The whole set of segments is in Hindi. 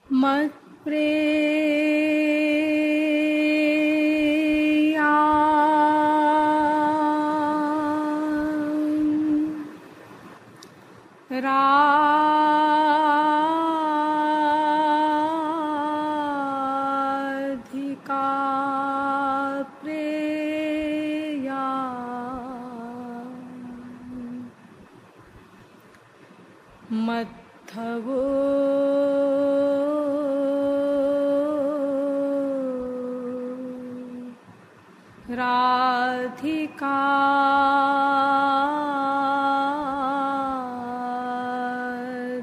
मत्प्रेया राधिका प्रेया मद्धवो राधिका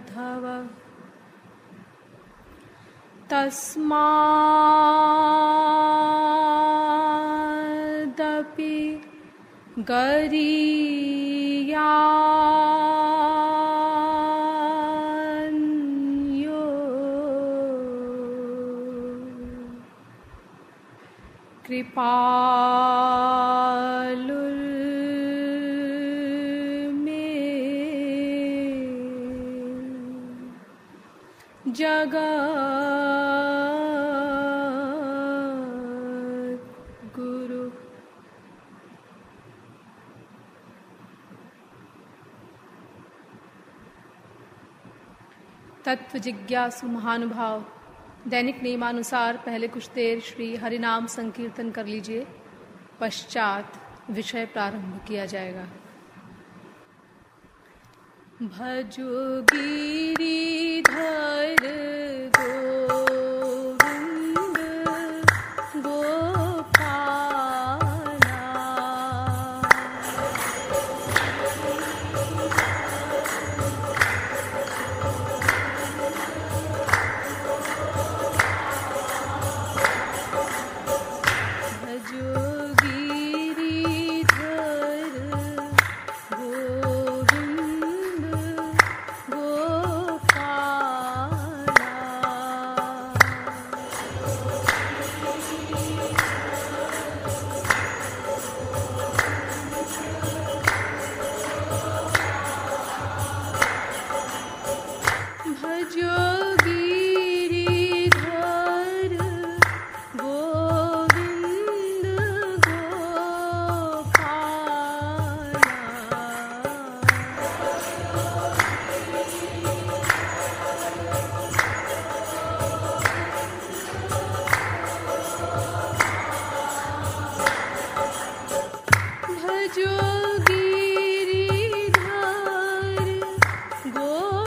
धव तस्मादपि गरीयान्यो कृपालुर्मे जगद्गुरु। तत्व जिज्ञासु महानुभाव, दैनिक नियमानुसार पहले कुछ देर श्री हरिनाम संकीर्तन कर लीजिए, पश्चात विषय प्रारंभ किया जाएगा। भजो गिरिधर गोविंद गोपाला, भजो गिरिधर गोविंद गोपाला। भजो गिरिधर गोविंद गोपाला। भजो गिरिधर गोविंद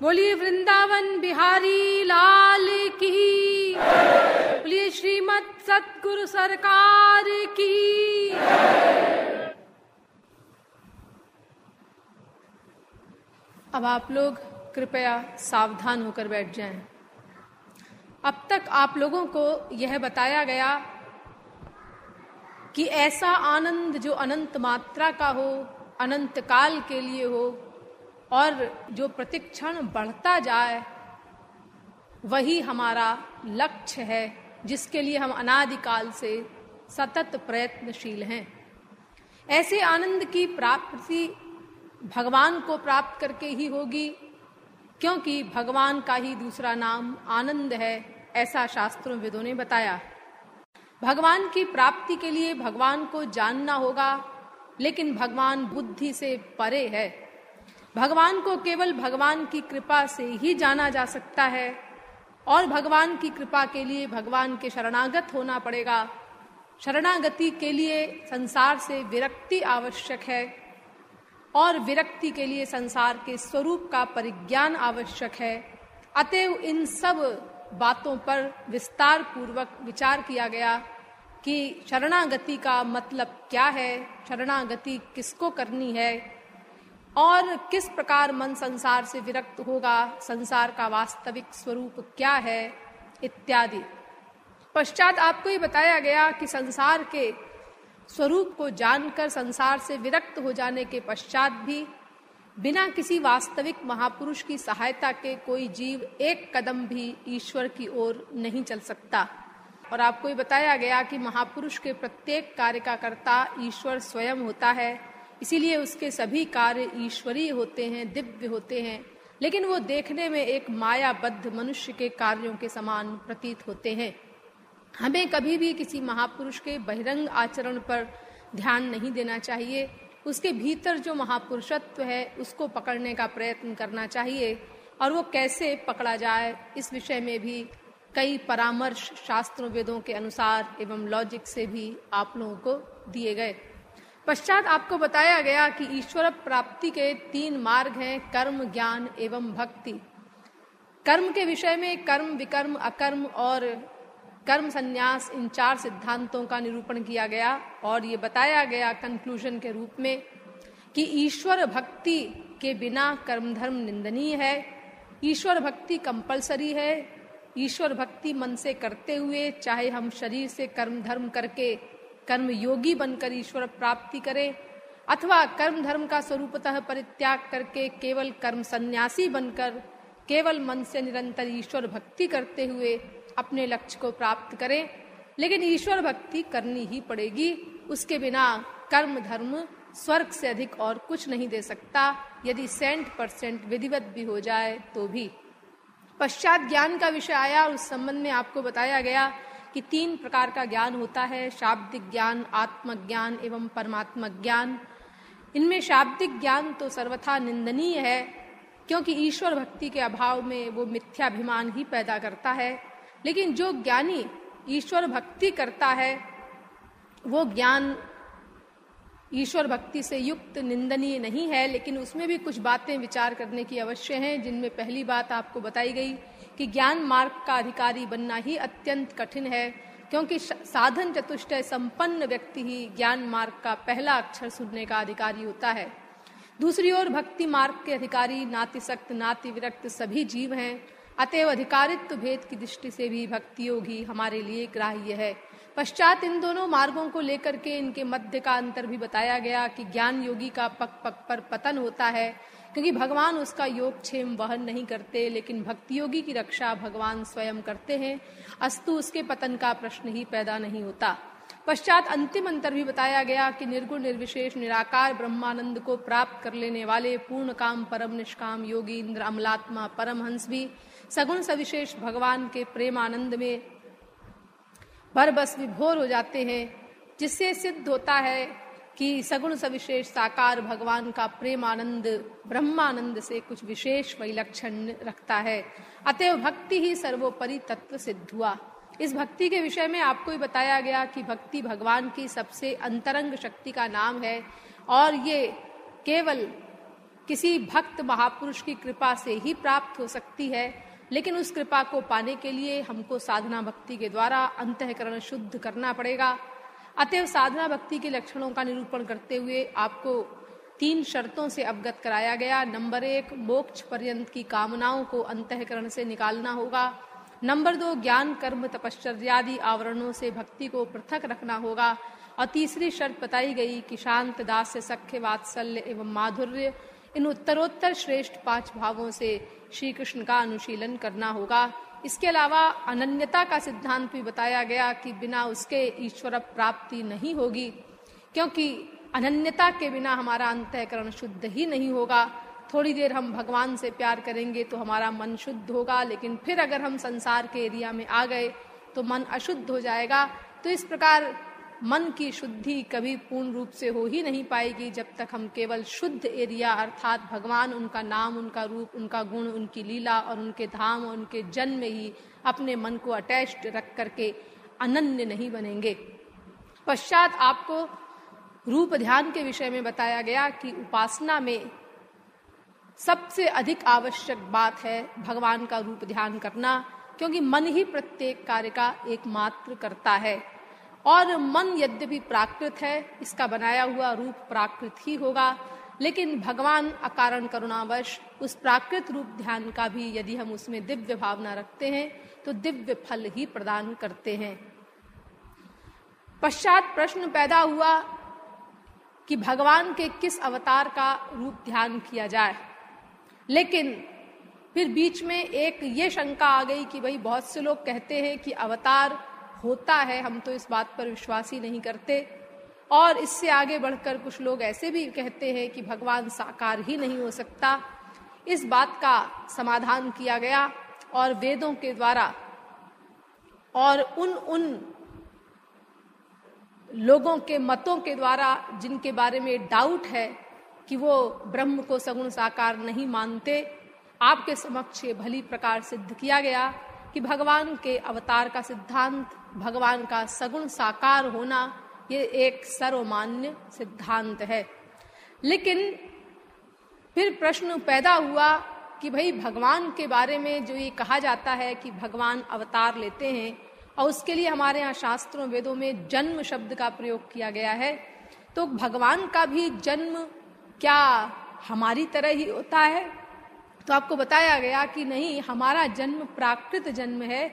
बोलिए वृंदावन बिहारी लाल की, बोलिए श्रीमद सतगुरु सरकार की। अब आप लोग कृपया सावधान होकर बैठ जाएं। अब तक आप लोगों को यह बताया गया कि ऐसा आनंद जो अनंत मात्रा का हो, अनंत काल के लिए हो और जो प्रतिक्षण बढ़ता जाए, वही हमारा लक्ष्य है, जिसके लिए हम अनादिकाल से सतत प्रयत्नशील हैं। ऐसे आनंद की प्राप्ति भगवान को प्राप्त करके ही होगी, क्योंकि भगवान का ही दूसरा नाम आनंद है, ऐसा शास्त्रों विदों ने बताया। भगवान की प्राप्ति के लिए भगवान को जानना होगा, लेकिन भगवान बुद्धि से परे है। भगवान को केवल भगवान की कृपा से ही जाना जा सकता है और भगवान की कृपा के लिए भगवान के शरणागत होना पड़ेगा। शरणागति के लिए संसार से विरक्ति आवश्यक है और विरक्ति के लिए संसार के स्वरूप का परिज्ञान आवश्यक है। अतएव इन सब बातों पर विस्तार पूर्वक विचार किया गया कि शरणागति का मतलब क्या है, शरणागति किसको करनी है और किस प्रकार मन संसार से विरक्त होगा, संसार का वास्तविक स्वरूप क्या है इत्यादि। पश्चात आपको ये बताया गया कि संसार के स्वरूप को जानकर संसार से विरक्त हो जाने के पश्चात भी बिना किसी वास्तविक महापुरुष की सहायता के कोई जीव एक कदम भी ईश्वर की ओर नहीं चल सकता। और आपको ये बताया गया कि महापुरुष के प्रत्येक कार्य का कर्ता ईश्वर स्वयं होता है, इसीलिए उसके सभी कार्य ईश्वरीय होते हैं, दिव्य होते हैं, लेकिन वो देखने में एक मायाबद्ध मनुष्य के कार्यों के समान प्रतीत होते हैं। हमें कभी भी किसी महापुरुष के बहिरंग आचरण पर ध्यान नहीं देना चाहिए। उसके भीतर जो महापुरुषत्व है उसको पकड़ने का प्रयत्न करना चाहिए और वो कैसे पकड़ा जाए इस विषय में भी कई परामर्श शास्त्रों वेदों के अनुसार एवं लॉजिक से भी आप लोगों को दिए गए। पश्चात आपको बताया गया कि ईश्वर प्राप्ति के 3 मार्ग हैं, कर्म, ज्ञान एवं भक्ति। कर्म के विषय में कर्म, विकर्म, अकर्म और कर्म संन्यास, इन 4 सिद्धांतों का निरूपण किया गया और ये बताया गया कंक्लूजन के रूप में कि ईश्वर भक्ति के बिना कर्म धर्म निंदनीय है, ईश्वर भक्ति कंपलसरी है। ईश्वर भक्ति मन से करते हुए चाहे हम शरीर से कर्म धर्म करके कर्म योगी बनकर ईश्वर प्राप्ति करें अथवा कर्म धर्म का स्वरूपतः परित्याग करके केवल कर्म सन्यासी बनकर केवल मन से निरंतर ईश्वर भक्ति करते हुए अपने लक्ष्य को प्राप्त करें, लेकिन ईश्वर भक्ति करनी ही पड़ेगी। उसके बिना कर्म धर्म स्वर्ग से अधिक और कुछ नहीं दे सकता, यदि 100% विधिवत भी हो जाए तो भी। पश्चात ज्ञान का विषय आया और उस संबंध में आपको बताया गया कि 3 प्रकार का ज्ञान होता है, शाब्दिक ज्ञान, आत्मज्ञान एवं परमात्मक ज्ञान। इनमें शाब्दिक ज्ञान तो सर्वथा निंदनीय है, क्योंकि ईश्वर भक्ति के अभाव में वो मिथ्याभिमान ही पैदा करता है। लेकिन जो ज्ञानी ईश्वर भक्ति करता है वो ज्ञान ईश्वर भक्ति से युक्त निंदनीय नहीं है, लेकिन उसमें भी कुछ बातें विचार करने की अवश्य हैं, जिनमें पहली बात आपको बताई गई कि ज्ञान मार्ग का अधिकारी बनना ही अत्यंत कठिन है, क्योंकि साधन चतुष्टय संपन्न व्यक्ति ही ज्ञान मार्ग का पहला अक्षर सुनने का अधिकारी होता है। दूसरी ओर भक्ति मार्ग के अधिकारी नातिसक्त नाति विरक्त सभी जीव हैं, अतएव अधिकारित्व भेद की दृष्टि से भी भक्ति योग ही हमारे लिए ग्राह्य है। पश्चात इन दोनों मार्गों को लेकर के इनके मध्य का अंतर भी बताया गया कि ज्ञान योगी का पग पग पर पतन होता है, क्योंकि भगवान उसका योगक्षेम वहन नहीं करते, लेकिन भक्ति योगी की रक्षा भगवान स्वयं करते हैं, अस्तु उसके पतन का प्रश्न ही पैदा नहीं होता। पश्चात अंतिम अंतर भी बताया गया कि निर्गुण निर्विशेष निराकार ब्रह्मानंद को प्राप्त कर लेने वाले पूर्ण काम परम निष्काम योगी इंद्र अमलात्मा परमहंस भी सगुण सविशेष भगवान के प्रेमानंद में बरबस विभोर हो जाते हैं, जिससे सिद्ध होता है कि सगुण सविशेष साकार भगवान का प्रेमानंद ब्रह्मानंद से कुछ विशेष वैलक्षण रखता है। अतएव भक्ति ही सर्वोपरि तत्व सिद्ध हुआ। इस भक्ति के विषय में आपको ही बताया गया कि भक्ति भगवान की सबसे अंतरंग शक्ति का नाम है और ये केवल किसी भक्त महापुरुष की कृपा से ही प्राप्त हो सकती है, लेकिन उस कृपा को पाने के लिए हमको साधना भक्ति के द्वारा अंतःकरण शुद्ध करना पड़ेगा। अतएव साधना भक्ति के लक्षणों का निरूपण करते हुए आपको 3 शर्तों से अवगत कराया गया। नंबर 1, मोक्ष पर्यंत की कामनाओं को अंतःकरण से निकालना होगा। नंबर 2, ज्ञान कर्म तपश्चर्यादि आवरणों से भक्ति को पृथक रखना होगा। और तीसरी शर्त बताई गई कि शांत दास्य सख्य वात्सल्य एवं माधुर्य, इन उत्तरोत्तर श्रेष्ठ 5 भावों से श्री कृष्ण का अनुशीलन करना होगा। इसके अलावा अनन्यता का सिद्धांत भी बताया गया कि बिना उसके ईश्वर प्राप्ति नहीं होगी, क्योंकि अनन्यता के बिना हमारा अंतःकरण शुद्ध ही नहीं होगा। थोड़ी देर हम भगवान से प्यार करेंगे तो हमारा मन शुद्ध होगा, लेकिन फिर अगर हम संसार के एरिया में आ गए तो मन अशुद्ध हो जाएगा। तो इस प्रकार मन की शुद्धि कभी पूर्ण रूप से हो ही नहीं पाएगी जब तक हम केवल शुद्ध एरिया अर्थात भगवान, उनका नाम, उनका रूप, उनका गुण, उनकी लीला और उनके धाम और उनके जन्म में ही अपने मन को अटैच्ड रख करके अनन्य नहीं बनेंगे। पश्चात आपको रूप ध्यान के विषय में बताया गया कि उपासना में सबसे अधिक आवश्यक बात है भगवान का रूप ध्यान करना, क्योंकि मन ही प्रत्येक कार्य का एकमात्र करता है और मन यद्यपि प्राकृत है, इसका बनाया हुआ रूप प्राकृत ही होगा, लेकिन भगवान अकारण करुणावश उस प्राकृत रूप ध्यान का भी यदि हम उसमें दिव्य भावना रखते हैं तो दिव्य फल ही प्रदान करते हैं। पश्चात प्रश्न पैदा हुआ कि भगवान के किस अवतार का रूप ध्यान किया जाए, लेकिन फिर बीच में एक ये शंका आ गई कि भाई बहुत से लोग कहते हैं कि अवतार होता है, हम तो इस बात पर विश्वास ही नहीं करते, और इससे आगे बढ़कर कुछ लोग ऐसे भी कहते हैं कि भगवान साकार ही नहीं हो सकता। इस बात का समाधान किया गया और वेदों के द्वारा और उन लोगों के मतों के द्वारा जिनके बारे में डाउट है कि वो ब्रह्म को सगुण साकार नहीं मानते, आपके समक्ष ये भली प्रकार सिद्ध किया गया कि भगवान के अवतार का सिद्धांत, भगवान का सगुण साकार होना, ये एक सर्वमान्य सिद्धांत है। लेकिन फिर प्रश्न पैदा हुआ कि भाई भगवान के बारे में जो ये कहा जाता है कि भगवान अवतार लेते हैं और उसके लिए हमारे यहाँ शास्त्रों वेदों में जन्म शब्द का प्रयोग किया गया है, तो भगवान का भी जन्म क्या हमारी तरह ही होता है? तो आपको बताया गया कि नहीं, हमारा जन्म प्राकृत जन्म है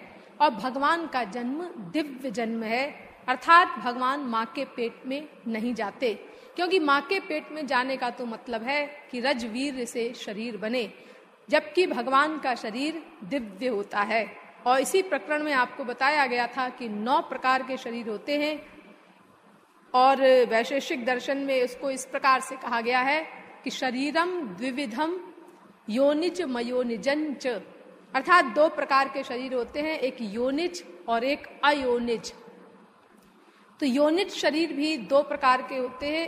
और भगवान का जन्म दिव्य जन्म है, अर्थात भगवान माँ के पेट में नहीं जाते, क्योंकि माँ के पेट में जाने का तो मतलब है कि रजवीर से शरीर बने, जबकि भगवान का शरीर दिव्य होता है। और इसी प्रकरण में आपको बताया गया था कि 9 प्रकार के शरीर होते हैं और वैशेषिक दर्शन में उसको इस प्रकार से कहा गया है कि शरीरम द्विविधम योनिज मयोनिजंच, अर्थात 2 प्रकार के शरीर होते हैं, एक योनिज और एक अयोनिज। तो योनिज शरीर भी 2 प्रकार के होते हैं,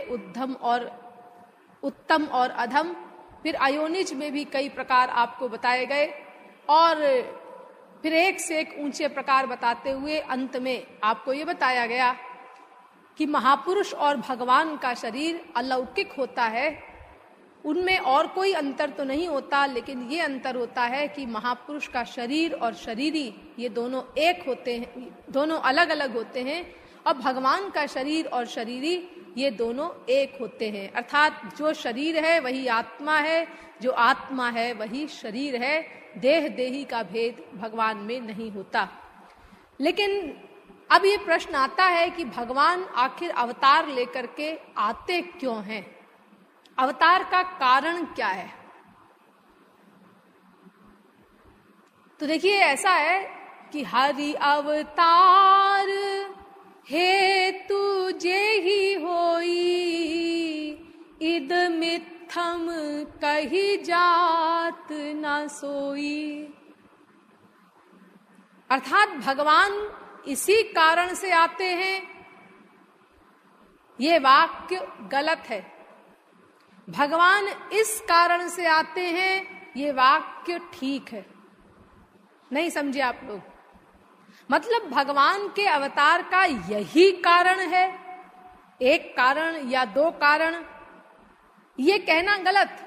उत्तम और अधम। फिर अयोनिज में भी कई प्रकार आपको बताए गए और फिर एक से एक ऊंचे प्रकार बताते हुए अंत में आपको ये बताया गया कि महापुरुष और भगवान का शरीर अलौकिक होता है, उनमें और कोई अंतर तो नहीं होता, लेकिन ये अंतर होता है कि महापुरुष का शरीर और शरीरी ये दोनों एक होते हैं, दोनों अलग अलग होते हैं, और भगवान का शरीर और शरीरी ये दोनों एक होते हैं, अर्थात जो शरीर है वही आत्मा है, जो आत्मा है वही शरीर है, देह देही का भेद भगवान में नहीं होता। लेकिन अब ये प्रश्न आता है कि भगवान आखिर अवतार लेकर के आते क्यों हैं, अवतार का कारण क्या है? तो देखिए ऐसा है कि हरि अवतार हेतु जे ही होई, इद मिथम कही जात न सोई, अर्थात भगवान इसी कारण से आते हैं, ये वाक्य गलत है। भगवान इस कारण से आते हैं, ये वाक्य ठीक है। नहीं समझे आप लोग? मतलब भगवान के अवतार का यही कारण है, एक कारण या 2 कारण, ये कहना गलत।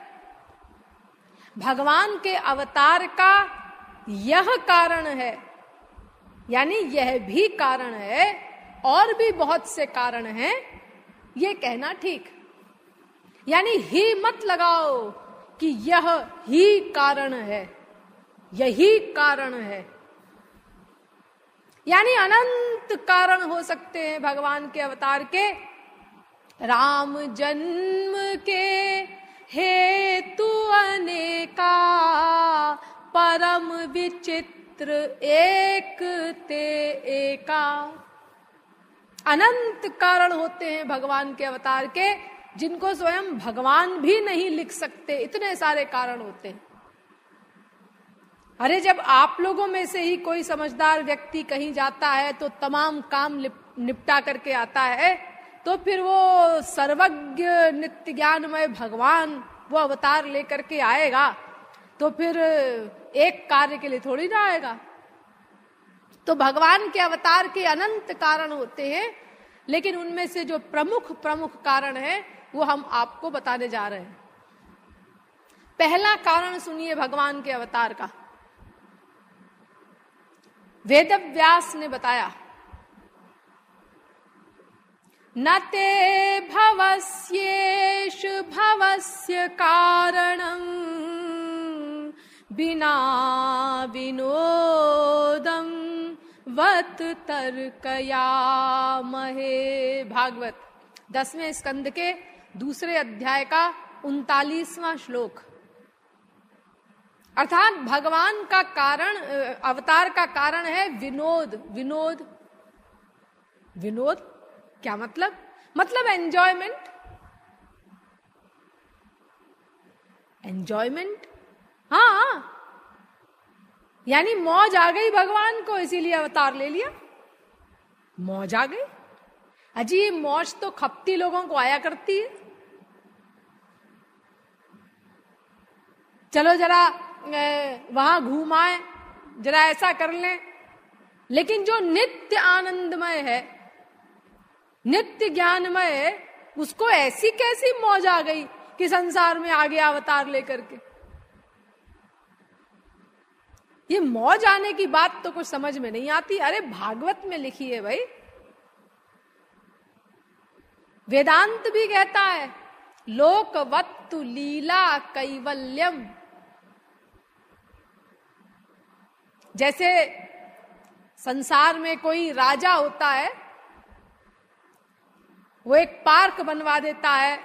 भगवान के अवतार का यह कारण है, यानी यह भी कारण है और भी बहुत से कारण हैं, ये कहना ठीक। यानी ही मत लगाओ कि यह ही कारण है, यही कारण है, यानी अनंत कारण हो सकते हैं भगवान के अवतार के। राम जन्म के हेतु अनेका, परम विचित्र एक ते एका, अनंत कारण होते हैं भगवान के अवतार के, जिनको स्वयं भगवान भी नहीं लिख सकते, इतने सारे कारण होते हैं। अरे जब आप लोगों में से ही कोई समझदार व्यक्ति कहीं जाता है तो तमाम काम निपटा करके आता है, तो फिर वो सर्वज्ञ नित्य ज्ञानमय भगवान वो अवतार लेकर के आएगा, तो फिर एक कार्य के लिए थोड़ी ना आएगा। तो भगवान के अवतार के अनंत कारण होते हैं, लेकिन उनमें से जो प्रमुख प्रमुख कारण है वो हम आपको बताने जा रहे हैं। पहला कारण सुनिए भगवान के अवतार का। वेदव्यास ने बताया, न ते भवस्येष भवस्य कारणं बिना विनोदं वत तर्कयामहे। भागवत 10वें स्कंद के 2 अध्याय का 39वां श्लोक। अर्थात भगवान का कारण, अवतार का कारण है विनोद। विनोद विनोद क्या मतलब? मतलब एंजॉयमेंट। एंजॉयमेंट, हाँ, यानी मौज आ गई भगवान को, इसीलिए अवतार ले लिया। मौज आ गई। अजी मौज तो खपती लोगों को आया करती है। चलो जरा वहां घूम आए, जरा ऐसा कर लें। लेकिन जो नित्य आनंदमय है, नित्य ज्ञानमय है, उसको ऐसी कैसी मौज आ गई कि संसार में आ गया अवतार लेकर के। ये मौज आने की बात तो कुछ समझ में नहीं आती। अरे भागवत में लिखी है भाई, वेदांत भी कहता है लोकवत्तु लीला कैवल्यम। जैसे संसार में कोई राजा होता है, वो एक पार्क बनवा देता है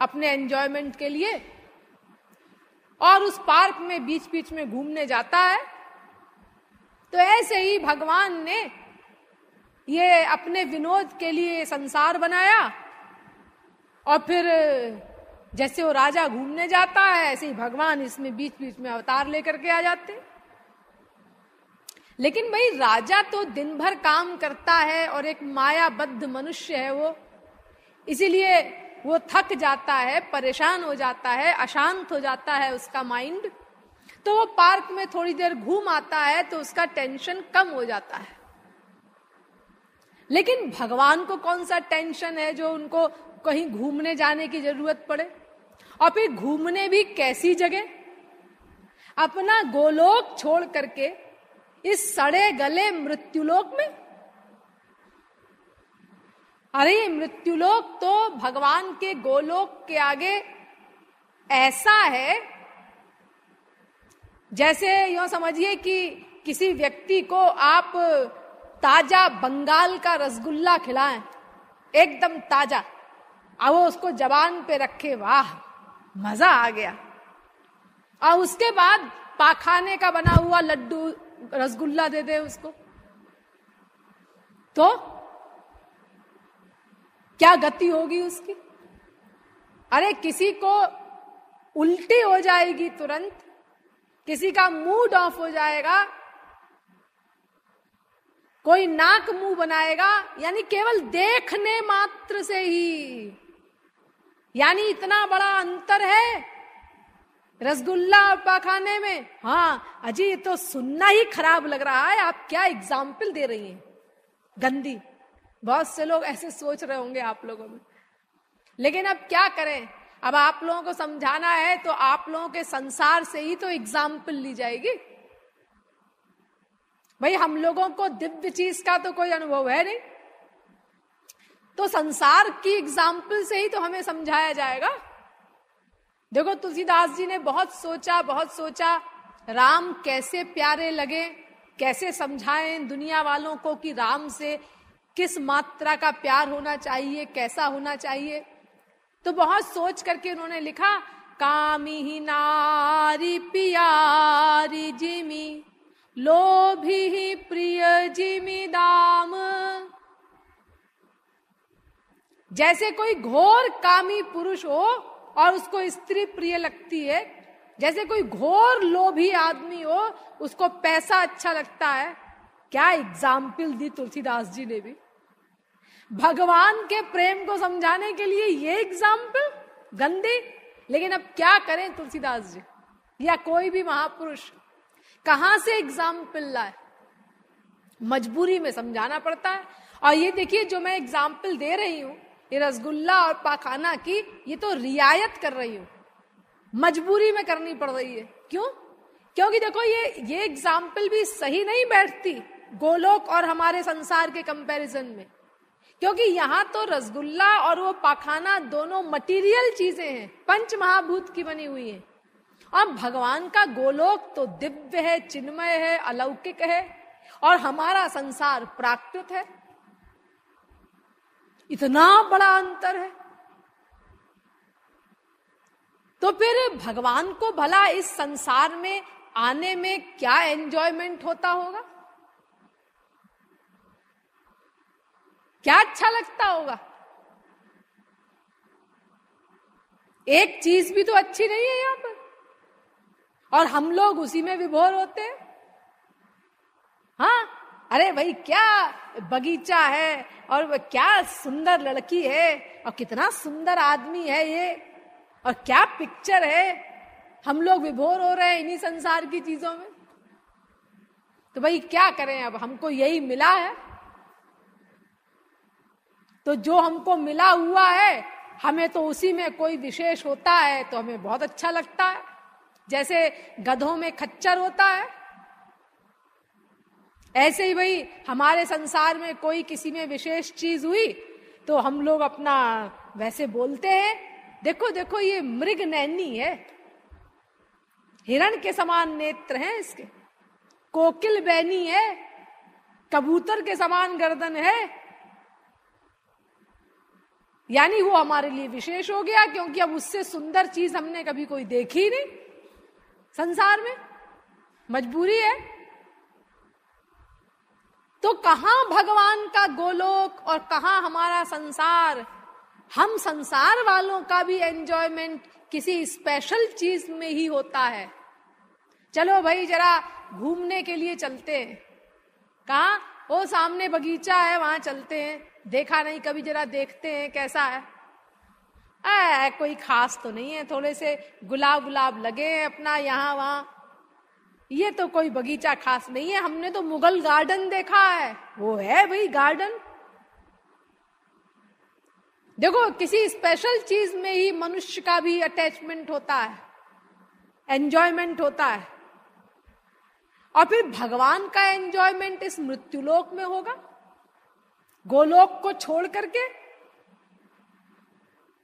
अपने एंजॉयमेंट के लिए, और उस पार्क में बीच बीच में घूमने जाता है। तो ऐसे ही भगवान ने ये अपने विनोद के लिए संसार बनाया, और फिर जैसे वो राजा घूमने जाता है, ऐसे ही भगवान इसमें बीच बीच में अवतार लेकर के आ जाते। लेकिन भाई राजा तो दिन भर काम करता है और एक मायाबद्ध मनुष्य है वो, इसीलिए वो थक जाता है, परेशान हो जाता है, अशांत हो जाता है उसका माइंड। तो वो पार्क में थोड़ी देर घूम आता है तो उसका टेंशन कम हो जाता है। लेकिन भगवान को कौन सा टेंशन है जो उनको कहीं घूमने जाने की जरूरत पड़े, और फिर घूमने भी कैसी जगह? अपना गोलोक छोड़ करके इस सड़े गले मृत्युलोक में। अरे मृत्युलोक तो भगवान के गोलोक के आगे ऐसा है जैसे यूं समझिए कि किसी व्यक्ति को आप ताजा बंगाल का रसगुल्ला खिलाएं, एकदम ताजा, अब वो उसको जबान पे रखे, वाह मजा आ गया, और उसके बाद पाखाने का बना हुआ लड्डू रसगुल्ला दे दे उसको, तो क्या गति होगी उसकी? अरे किसी को उल्टी हो जाएगी तुरंत, किसी का मूड ऑफ हो जाएगा, कोई नाक मुंह बनाएगा, यानी केवल देखने मात्र से ही। यानी इतना बड़ा अंतर है रसगुल्ला और पाखाने में। हाँ अजी ये तो सुनना ही खराब लग रहा है, आप क्या एग्जाम्पल दे रही हैं, गंदी। बहुत से लोग ऐसे सोच रहे होंगे आप लोगों में, लेकिन अब क्या करें, अब आप लोगों को समझाना है तो आप लोगों के संसार से ही तो एग्जाम्पल ली जाएगी। भाई हम लोगों को दिव्य चीज का तो कोई अनुभव है नहीं, तो संसार की एग्जाम्पल से ही तो हमें समझाया जाएगा। देखो तुलसीदास जी ने बहुत सोचा राम कैसे प्यारे लगे, कैसे समझाएं दुनिया वालों को कि राम से किस मात्रा का प्यार होना चाहिए, कैसा होना चाहिए। तो बहुत सोच करके उन्होंने लिखा, कामी ही नारी पियारी जिमी लोभी ही प्रिय जिमी दाम। जैसे कोई घोर कामी पुरुष हो और उसको स्त्री प्रिय लगती है, जैसे कोई घोर लोभी आदमी हो उसको पैसा अच्छा लगता है। क्या एग्जाम्पल दी तुलसीदास जी ने भी। भगवान के प्रेम को समझाने के लिए ये एग्जाम्पल गंदे। लेकिन अब क्या करें तुलसीदास जी या कोई भी महापुरुष, कहां से एग्जाम्पल लाए? मजबूरी में समझाना पड़ता है। और ये देखिए जो मैं एग्जाम्पल दे रही हूं, ये रसगुल्ला और पाखाना की, ये तो रियायत कर रही हूं, मजबूरी में करनी पड़ रही है। क्यों? क्योंकि देखो ये एग्जाम्पल भी सही नहीं बैठती गोलोक और हमारे संसार के कंपैरिजन में, क्योंकि यहां तो रसगुल्ला और वो पाखाना दोनों मटेरियल चीजें हैं, पंच महाभूत की बनी हुई हैं। और भगवान का गोलोक तो दिव्य है, चिन्मय है, अलौकिक है, और हमारा संसार प्राकृत है। इतना बड़ा अंतर है। तो फिर भगवान को भला इस संसार में आने में क्या एंजॉयमेंट होता होगा? क्या अच्छा लगता होगा? एक चीज भी तो अच्छी नहीं है यहां पर, और हम लोग उसी में विभोर होते हैं। हाँ, अरे भाई क्या बगीचा है, और क्या सुंदर लड़की है, और कितना सुंदर आदमी है ये, और क्या पिक्चर है। हम लोग विभोर हो रहे हैं इन्हीं संसार की चीजों में। तो भाई क्या करें, अब हमको यही मिला है, तो जो हमको मिला हुआ है हमें तो उसी में कोई विशेष होता है तो हमें बहुत अच्छा लगता है। जैसे गधों में खच्चर होता है, ऐसे ही भाई हमारे संसार में कोई किसी में विशेष चीज हुई तो हम लोग अपना वैसे बोलते हैं, देखो देखो ये मृग नैनी है, हिरण के समान नेत्र हैं इसके, कोकिल बैनी है, कबूतर के समान गर्दन है। यानी वो हमारे लिए विशेष हो गया, क्योंकि अब उससे सुंदर चीज हमने कभी कोई देखी ही नहीं संसार में, मजबूरी है। तो कहां भगवान का गोलोक और कहां हमारा संसार? हम संसार वालों का भी एंजॉयमेंट किसी स्पेशल चीज में ही होता है। चलो भाई जरा घूमने के लिए चलते हैं, कहां? वो सामने बगीचा है, वहां चलते हैं, देखा नहीं कभी, जरा देखते हैं कैसा है। कोई खास तो नहीं है, थोड़े से गुलाब गुलाब लगे हैं अपना यहाँ वहां, ये तो कोई बगीचा खास नहीं है। हमने तो मुगल गार्डन देखा है, वो है भाई गार्डन। देखो किसी स्पेशल चीज में ही मनुष्य का भी अटैचमेंट होता है, एंजॉयमेंट होता है। और फिर भगवान का एंजॉयमेंट इस मृत्युलोक में होगा, गोलोक को छोड़ करके,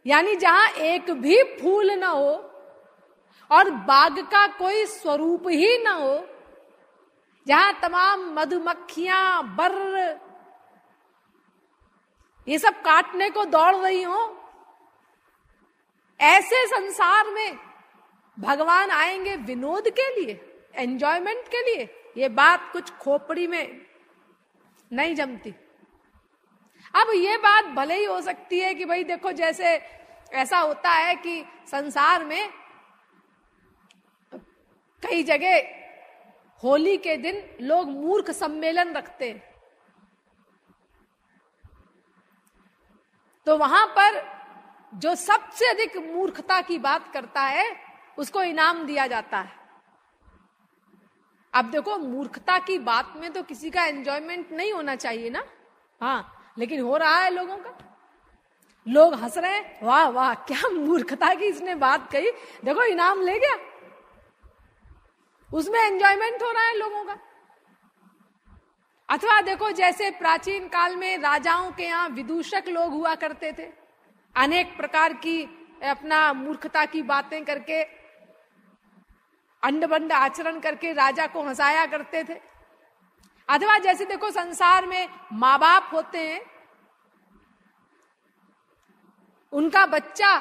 यानी जहां एक भी फूल ना हो और बाग का कोई स्वरूप ही ना हो, जहां तमाम मधुमक्खियां, बर्र ये सब काटने को दौड़ रही हो, ऐसे संसार में भगवान आएंगे विनोद के लिए, एंजॉयमेंट के लिए? ये बात कुछ खोपड़ी में नहीं जमती। अब ये बात भले ही हो सकती है कि भाई देखो जैसे ऐसा होता है कि संसार में कई जगह होली के दिन लोग मूर्ख सम्मेलन रखते हैं, तो वहां पर जो सबसे अधिक मूर्खता की बात करता है उसको इनाम दिया जाता है। अब देखो मूर्खता की बात में तो किसी का एंजॉयमेंट नहीं होना चाहिए ना, हाँ, लेकिन हो रहा है लोगों का। लोग हंस रहे हैं, वाह वाह क्या मूर्खता की इसने बात कही, देखो इनाम ले गया, उसमें एंजॉयमेंट हो रहा है लोगों का। अथवा देखो जैसे प्राचीन काल में राजाओं के यहाँ विदूषक लोग हुआ करते थे, अनेक प्रकार की अपना मूर्खता की बातें करके, अंडबंड आचरण करके राजा को हंसाया करते थे। अथवा जैसे देखो संसार में माँ बाप होते हैं, उनका बच्चा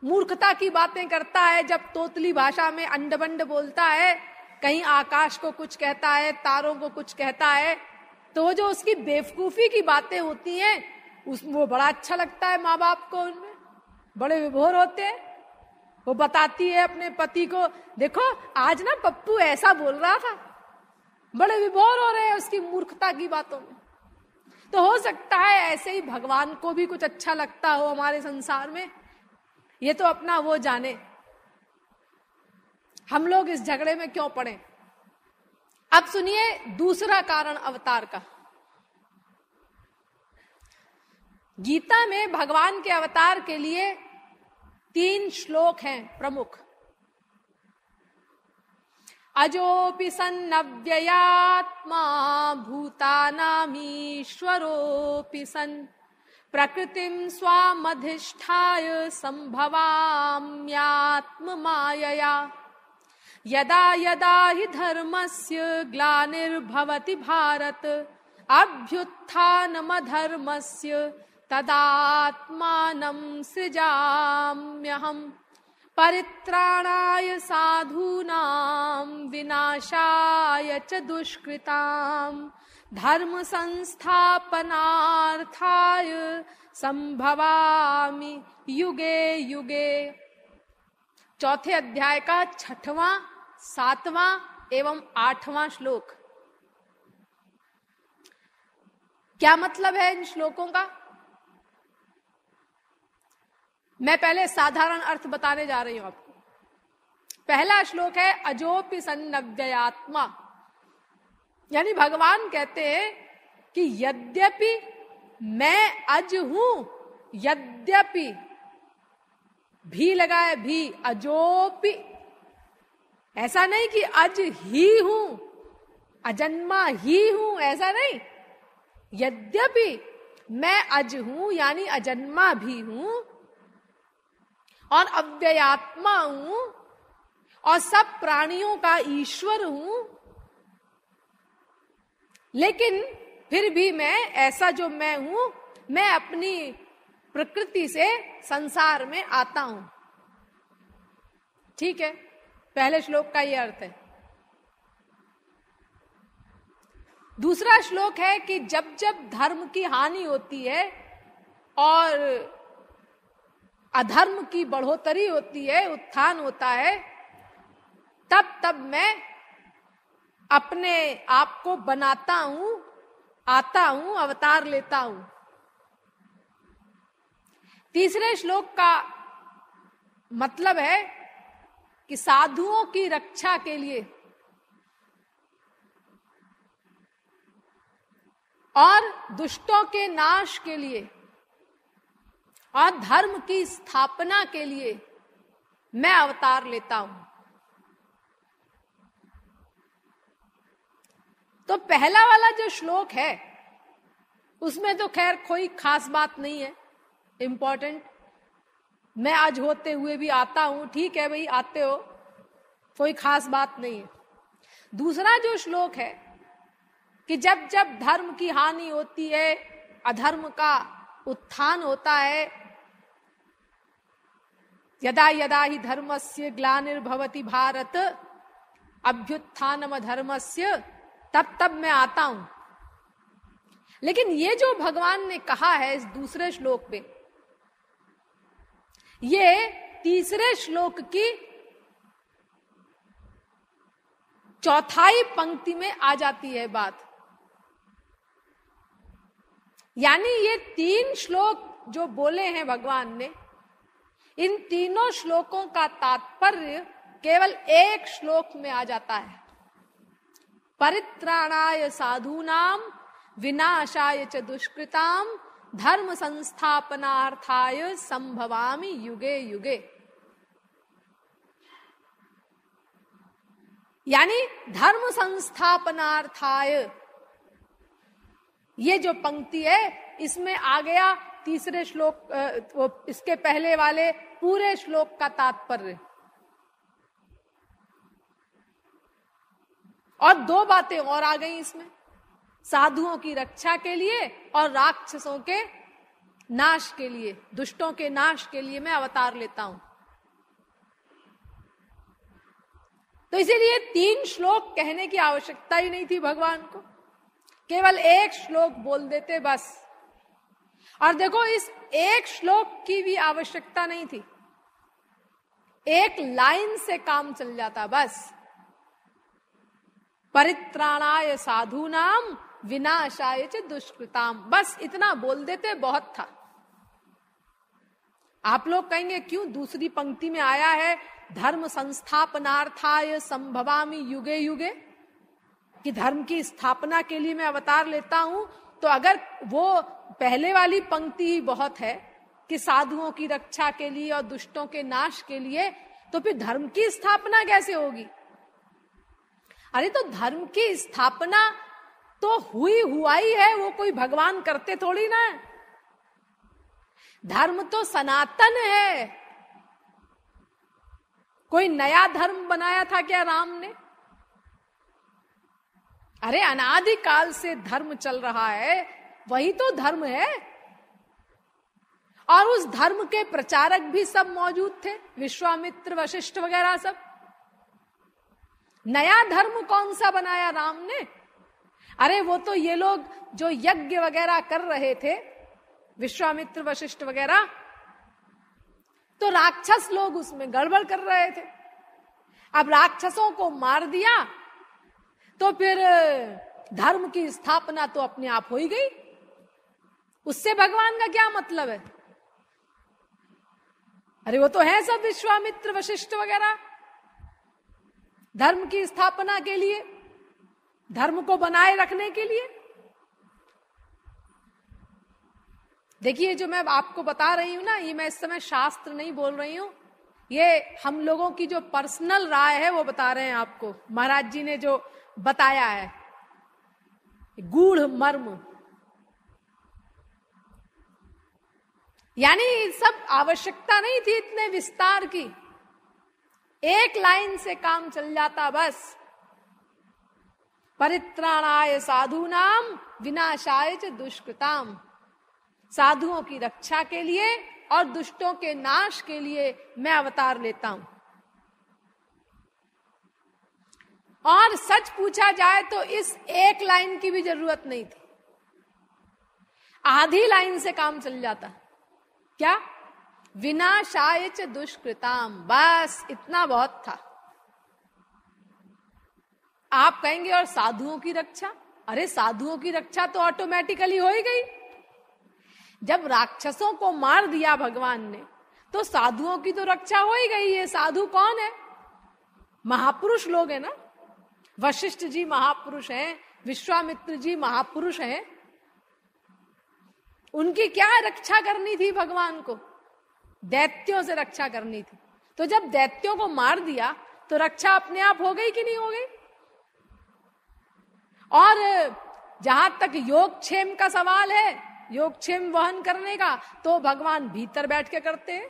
मूर्खता की बातें करता है, जब तोतली भाषा में अंडबंड बोलता है, कहीं आकाश को कुछ कहता है, तारों को कुछ कहता है, तो वो जो उसकी बेवकूफी की बातें होती हैं वो बड़ा अच्छा लगता है माँ बाप को, उनमें बड़े विभोर होते हैं। वो बताती है अपने पति को, देखो आज ना पप्पू ऐसा बोल रहा था, बड़े विभोर हो रहे हैं उसकी मूर्खता की बातों में। तो हो सकता है ऐसे ही भगवान को भी कुछ अच्छा लगता हो हमारे संसार में, ये तो अपना वो जाने। हम लोग इस झगड़े में क्यों पड़े। अब सुनिए दूसरा कारण अवतार का। गीता में भगवान के अवतार के लिए 3 श्लोक हैं प्रमुख। अजोपि सन्नव्ययात्मा भूतानामीश्वरोऽपि सन् प्रकृतिं स्वामधिष्ठाय संभवाम्यात्ममायया यदा यदा हि धर्मस्य ग्लानिर्भवति भारत अभ्युत्थानमधर्मस्य तदात्मानं सृजाम्यहम् परित्राणाय साधूनां विनाशाय च दुष्कृतां धर्म संस्थापनार्थाय संभवामि युगे युगे। चौथे अध्याय का 6वां, 7वां एवं 8वां श्लोक। क्या मतलब है इन श्लोकों का? मैं पहले साधारण अर्थ बताने जा रही हूं आपको। पहला श्लोक है अजोपि सन्नव्ययात्मा, यानी भगवान कहते हैं कि यद्यपि मैं अज हूं, यद्यपि भी लगाए भी, अजोपि, ऐसा नहीं कि अज ही हूं, अजन्मा ही हूं, ऐसा नहीं। यद्यपि मैं अज हूं यानी अजन्मा भी हूं और अव्ययात्मा हूं और सब प्राणियों का ईश्वर हूं, लेकिन फिर भी मैं ऐसा जो मैं हूं, मैं अपनी प्रकृति से संसार में आता हूं। ठीक है, पहले श्लोक का यह अर्थ है। दूसरा श्लोक है कि जब जब धर्म की हानि होती है और अधर्म की बढ़ोतरी होती है, उत्थान होता है, तब तब मैं अपने आप को बनाता हूं, आता हूं, अवतार लेता हूं। तीसरे श्लोक का मतलब है कि साधुओं की रक्षा के लिए और दुष्टों के नाश के लिए और धर्म की स्थापना के लिए मैं अवतार लेता हूं। तो पहला वाला जो श्लोक है उसमें तो खैर कोई खास बात नहीं है, इंपॉर्टेंट। मैं आज होते हुए भी आता हूं, ठीक है भाई, आते हो, कोई खास बात नहीं है। दूसरा जो श्लोक है कि जब जब धर्म की हानि होती है, अधर्म का उत्थान होता है, यदा यदा ही धर्मस्य ग्लानिर्भवति भारत अभ्युत्थानम धर्मस्य, तब तब मैं आता हूं। लेकिन ये जो भगवान ने कहा है इस दूसरे श्लोक पे, ये तीसरे श्लोक की चौथाई पंक्ति में आ जाती है बात। यानी ये 3 श्लोक जो बोले हैं भगवान ने, इन तीनों श्लोकों का तात्पर्य केवल एक श्लोक में आ जाता है। परित्राणाय साधूनाम विनाशाय च दुष्कृताम धर्म संस्थापनार्थाय संभवामि युगे युगे। यानी धर्म संस्थापनार्थाय, ये जो पंक्ति है इसमें आ गया तीसरे श्लोक, इसके पहले वाले पूरे श्लोक का तात्पर्य। और 2 बातें और आ गई इसमें, साधुओं की रक्षा के लिए और राक्षसों के नाश के लिए, दुष्टों के नाश के लिए मैं अवतार लेता हूं। तो इसीलिए 3 श्लोक कहने की आवश्यकता ही नहीं थी भगवान को, केवल एक श्लोक बोल देते बस। और देखो, इस एक श्लोक की भी आवश्यकता नहीं थी, एक लाइन से काम चल जाता बस। परित्राणाय साधूनाम विनाशाय च दुष्कृताम। बस इतना बोल देते बहुत था। आप लोग कहेंगे क्यों दूसरी पंक्ति में आया है धर्म संस्थापनार्थाय संभवामि युगे युगे, कि धर्म की स्थापना के लिए मैं अवतार लेता हूं। तो अगर वो पहले वाली पंक्ति ही बहुत है कि साधुओं की रक्षा के लिए और दुष्टों के नाश के लिए, तो फिर धर्म की स्थापना कैसे होगी? अरे तो धर्म की स्थापना तो हुआ ही है, वो कोई भगवान करते थोड़ी ना है। धर्म तो सनातन है। कोई नया धर्म बनाया था क्या राम ने? अरे अनादिकाल से धर्म चल रहा है, वही तो धर्म है। और उस धर्म के प्रचारक भी सब मौजूद थे, विश्वामित्र वशिष्ठ वगैरह सब। नया धर्म कौन सा बनाया राम ने? अरे वो तो ये लोग जो यज्ञ वगैरह कर रहे थे, विश्वामित्र वशिष्ठ वगैरह, तो राक्षस लोग उसमें गड़बड़ कर रहे थे। अब राक्षसों को मार दिया तो फिर धर्म की स्थापना तो अपने आप हो ही गई। उससे भगवान का क्या मतलब है? अरे वो तो है सब विश्वामित्र वशिष्ठ वगैरह धर्म की स्थापना के लिए, धर्म को बनाए रखने के लिए। देखिए जो मैं आपको बता रही हूं ना, ये मैं इस समय शास्त्र नहीं बोल रही हूं, ये हम लोगों की जो पर्सनल राय है वो बता रहे हैं आपको। महाराज जी ने जो बताया है गूढ़ मर्म, यानी सब आवश्यकता नहीं थी इतने विस्तार की, एक लाइन से काम चल जाता बस। परित्राणाय साधूनाम विनाशाय च दुष्कृताम। साधुओं की रक्षा के लिए और दुष्टों के नाश के लिए मैं अवतार लेता हूं। और सच पूछा जाए तो इस एक लाइन की भी जरूरत नहीं थी, आधी लाइन से काम चल जाता। क्या? विनाशाय च दुष्कृताम, बस इतना बहुत था। आप कहेंगे और साधुओं की रक्षा? अरे साधुओं की रक्षा तो ऑटोमेटिकली हो ही गई। जब राक्षसों को मार दिया भगवान ने तो साधुओं की तो रक्षा हो ही गई है। साधु कौन है? महापुरुष लोग हैं ना। वशिष्ठ जी महापुरुष हैं, विश्वामित्र जी महापुरुष हैं। उनकी क्या रक्षा करनी थी भगवान को? दैत्यों से रक्षा करनी थी। तो जब दैत्यों को मार दिया तो रक्षा अपने आप हो गई कि नहीं हो गई? और जहां तक योगक्षेम का सवाल है, योगक्षेम वहन करने का, तो भगवान भीतर बैठ के करते हैं।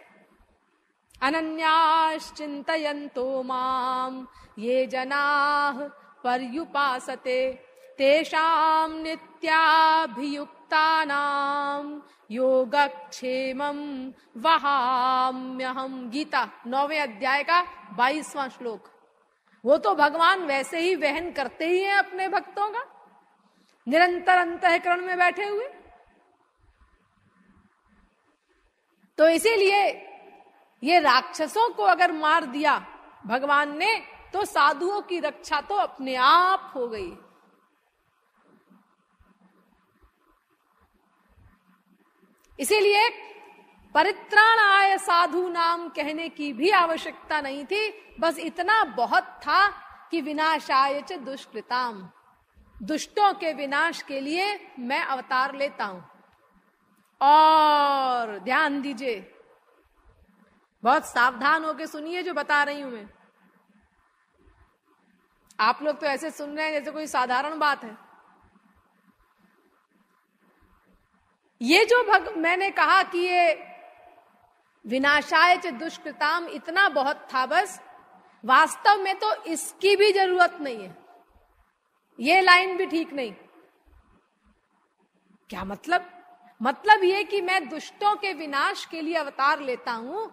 अनन्याश्चिन्तयन्तो माम ये जनाः पर्युपासते तेषां नित्याभियुक्तानां योगक्षेमं वहाम्यहम्। गीता 9वें अध्याय का 22वां श्लोक। वो तो भगवान वैसे ही वहन करते ही हैं अपने भक्तों का, निरंतर अंतःकरण में बैठे हुए। तो इसीलिए ये राक्षसों को अगर मार दिया भगवान ने तो साधुओं की रक्षा तो अपने आप हो गई। इसीलिए परित्राणाय साधु नाम कहने की भी आवश्यकता नहीं थी, बस इतना बहुत था कि विनाशाय च दुष्कृताम, दुष्टों के विनाश के लिए मैं अवतार लेता हूं। और ध्यान दीजिए, बहुत सावधान होकर सुनिए जो बता रही हूं मैं। आप लोग तो ऐसे सुन रहे हैं जैसे कोई साधारण बात है। ये जो मैंने कहा कि ये विनाशाय च दुष्कृताम इतना बहुत था, बस वास्तव में तो इसकी भी जरूरत नहीं है। ये लाइन भी ठीक नहीं। क्या मतलब? मतलब ये कि मैं दुष्टों के विनाश के लिए अवतार लेता हूं,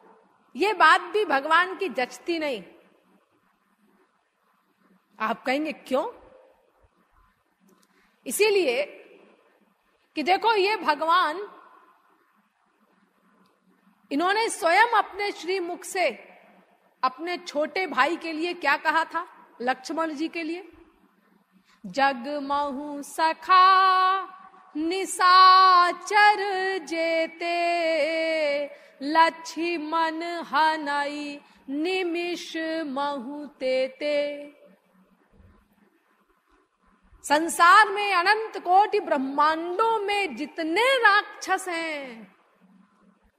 ये बात भी भगवान की जचती नहीं। आप कहेंगे क्यों? इसीलिए कि देखो ये भगवान, इन्होंने स्वयं अपने श्रीमुख से अपने छोटे भाई के लिए क्या कहा था? लक्ष्मण जी के लिए जगमहु सखा निसाचर जेते, लक्ष्मण हनई निमिष महु तेते। संसार में अनंत कोटि ब्रह्मांडों में जितने राक्षस हैं,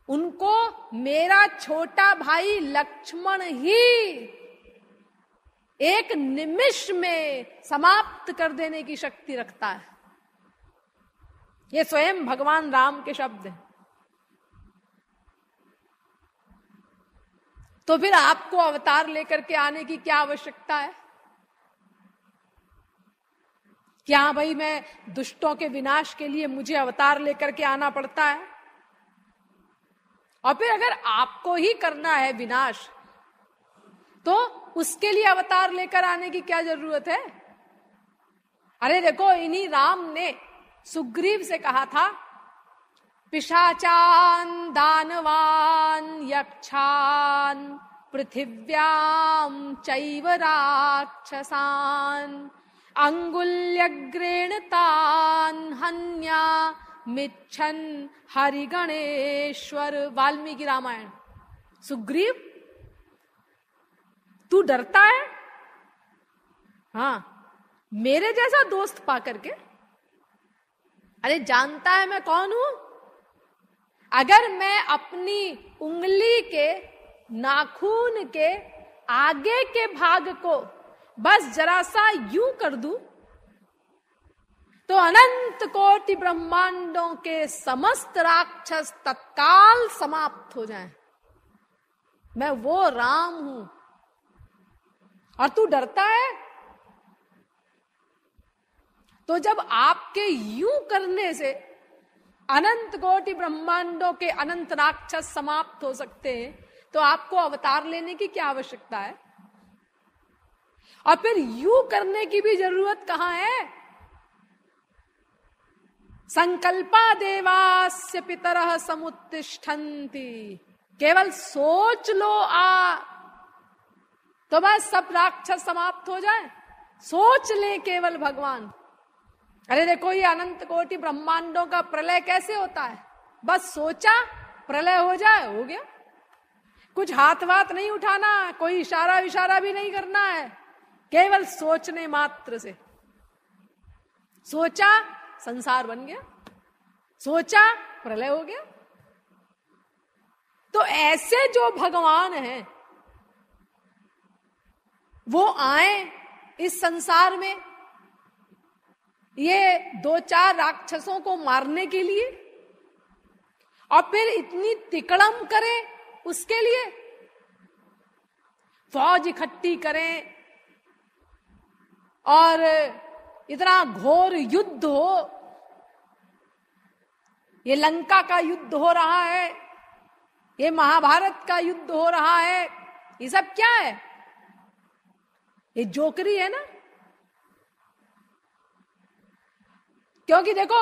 उनको मेरा छोटा भाई लक्ष्मण ही एक निमिष में समाप्त कर देने की शक्ति रखता है। ये स्वयं भगवान राम के शब्द हैं। तो फिर आपको अवतार लेकर के आने की क्या आवश्यकता है? क्या भाई मैं दुष्टों के विनाश के लिए मुझे अवतार लेकर के आना पड़ता है? और फिर अगर आपको ही करना है विनाश, तो उसके लिए अवतार लेकर आने की क्या जरूरत है? अरे देखो, इन्हीं राम ने सुग्रीव से कहा था, पिशाचान दानवान यक्षान पृथिव्याम चैव राक्षसान अंगुल्यग्रेण तान हन्या मिच्छन हरिगणेश्वर। वाल्मीकि रामायण। सुग्रीव, तू डरता है? हाँ, मेरे जैसा दोस्त पा करके? अरे जानता है मैं कौन हूं? अगर मैं अपनी उंगली के नाखून के आगे के भाग को बस जरा सा यूं कर दूं, तो अनंत कोटि ब्रह्मांडों के समस्त राक्षस तत्काल समाप्त हो जाएं। मैं वो राम हूं, और तू डरता है? तो जब आपके यूं करने से अनंत कोटि ब्रह्मांडों के अनंत राक्षस समाप्त हो सकते हैं, तो आपको अवतार लेने की क्या आवश्यकता है? और फिर यूं करने की भी जरूरत कहां है? संकल्पा देवास्य पितरः समुत्तिष्ठन्ति। केवल सोच लो तो बस सब राक्षस समाप्त हो जाए। सोच ले केवल भगवान। अरे देखो, ये अनंत कोटि ब्रह्मांडों का प्रलय कैसे होता है? बस सोचा, प्रलय हो जाए, हो गया। कुछ हाथ वाथ नहीं उठाना, कोई इशारा विशारा भी नहीं करना है, केवल सोचने मात्र से। सोचा, संसार बन गया। सोचा, प्रलय हो गया। तो ऐसे जो भगवान हैं, वो आए इस संसार में ये 2-4 राक्षसों को मारने के लिए, और फिर इतनी तिकड़म करें उसके लिए, फौज इकट्ठी करें और इतना घोर युद्ध हो। ये लंका का युद्ध हो रहा है, ये महाभारत का युद्ध हो रहा है, ये सब क्या है? ये जोकरी है ना। क्योंकि देखो,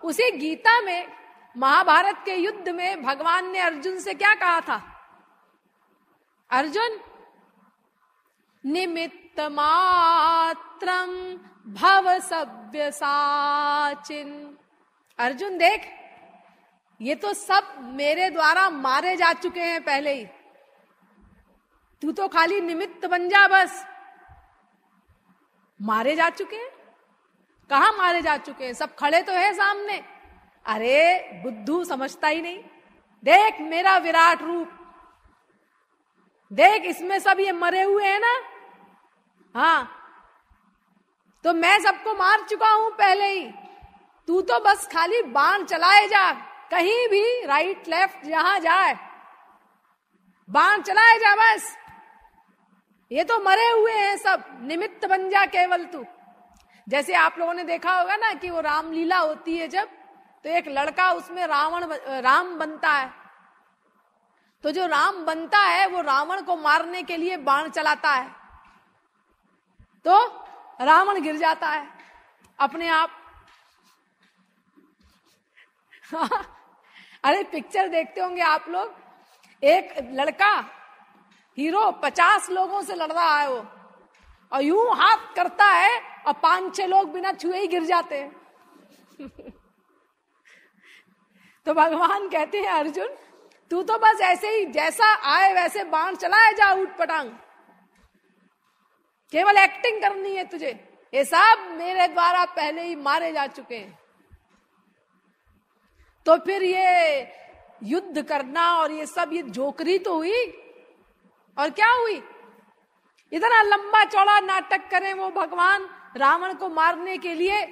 उसी गीता में महाभारत के युद्ध में भगवान ने अर्जुन से क्या कहा था? अर्जुन, निमित्त मात्रम भव सव्यसाचिन। अर्जुन देख, ये तो सब मेरे द्वारा मारे जा चुके हैं पहले ही, तू तो खाली निमित्त बन जा बस। मारे जा चुके हैं? कहां मारे जा चुके हैं? सब खड़े तो है सामने। अरे बुद्धू, समझता ही नहीं। देख मेरा विराट रूप, देख इसमें सब ये मरे हुए हैं ना। हाँ, तो मैं सबको मार चुका हूं पहले ही, तू तो बस खाली बाण चलाए जा, कहीं भी राइट लेफ्ट जहां जाए बाण चलाए जा बस। ये तो मरे हुए हैं सब, निमित्त बन जा केवल तू। जैसे आप लोगों ने देखा होगा ना कि वो रामलीला होती है जब, तो एक लड़का उसमें राम बनता है। तो जो राम बनता है वो रावण को मारने के लिए बाण चलाता है, तो रावण गिर जाता है अपने आप। अरे पिक्चर देखते होंगे आप लोग, एक लड़का हीरो 50 लोगों से लड़ रहा है और यूं हाथ करता है और 5-6 लोग बिना छुए ही गिर जाते हैं। तो भगवान कहते हैं अर्जुन तू तो बस ऐसे ही जैसा आए वैसे बाण चलाए जा ऊट पटांग, केवल एक्टिंग करनी है तुझे, ये सब मेरे द्वारा पहले ही मारे जा चुके हैं। तो फिर ये युद्ध करना और ये सब ये जोकरी तो हुई, और क्या हुई? इतना लंबा चौड़ा नाटक करें वो भगवान रावण को मारने के लिए,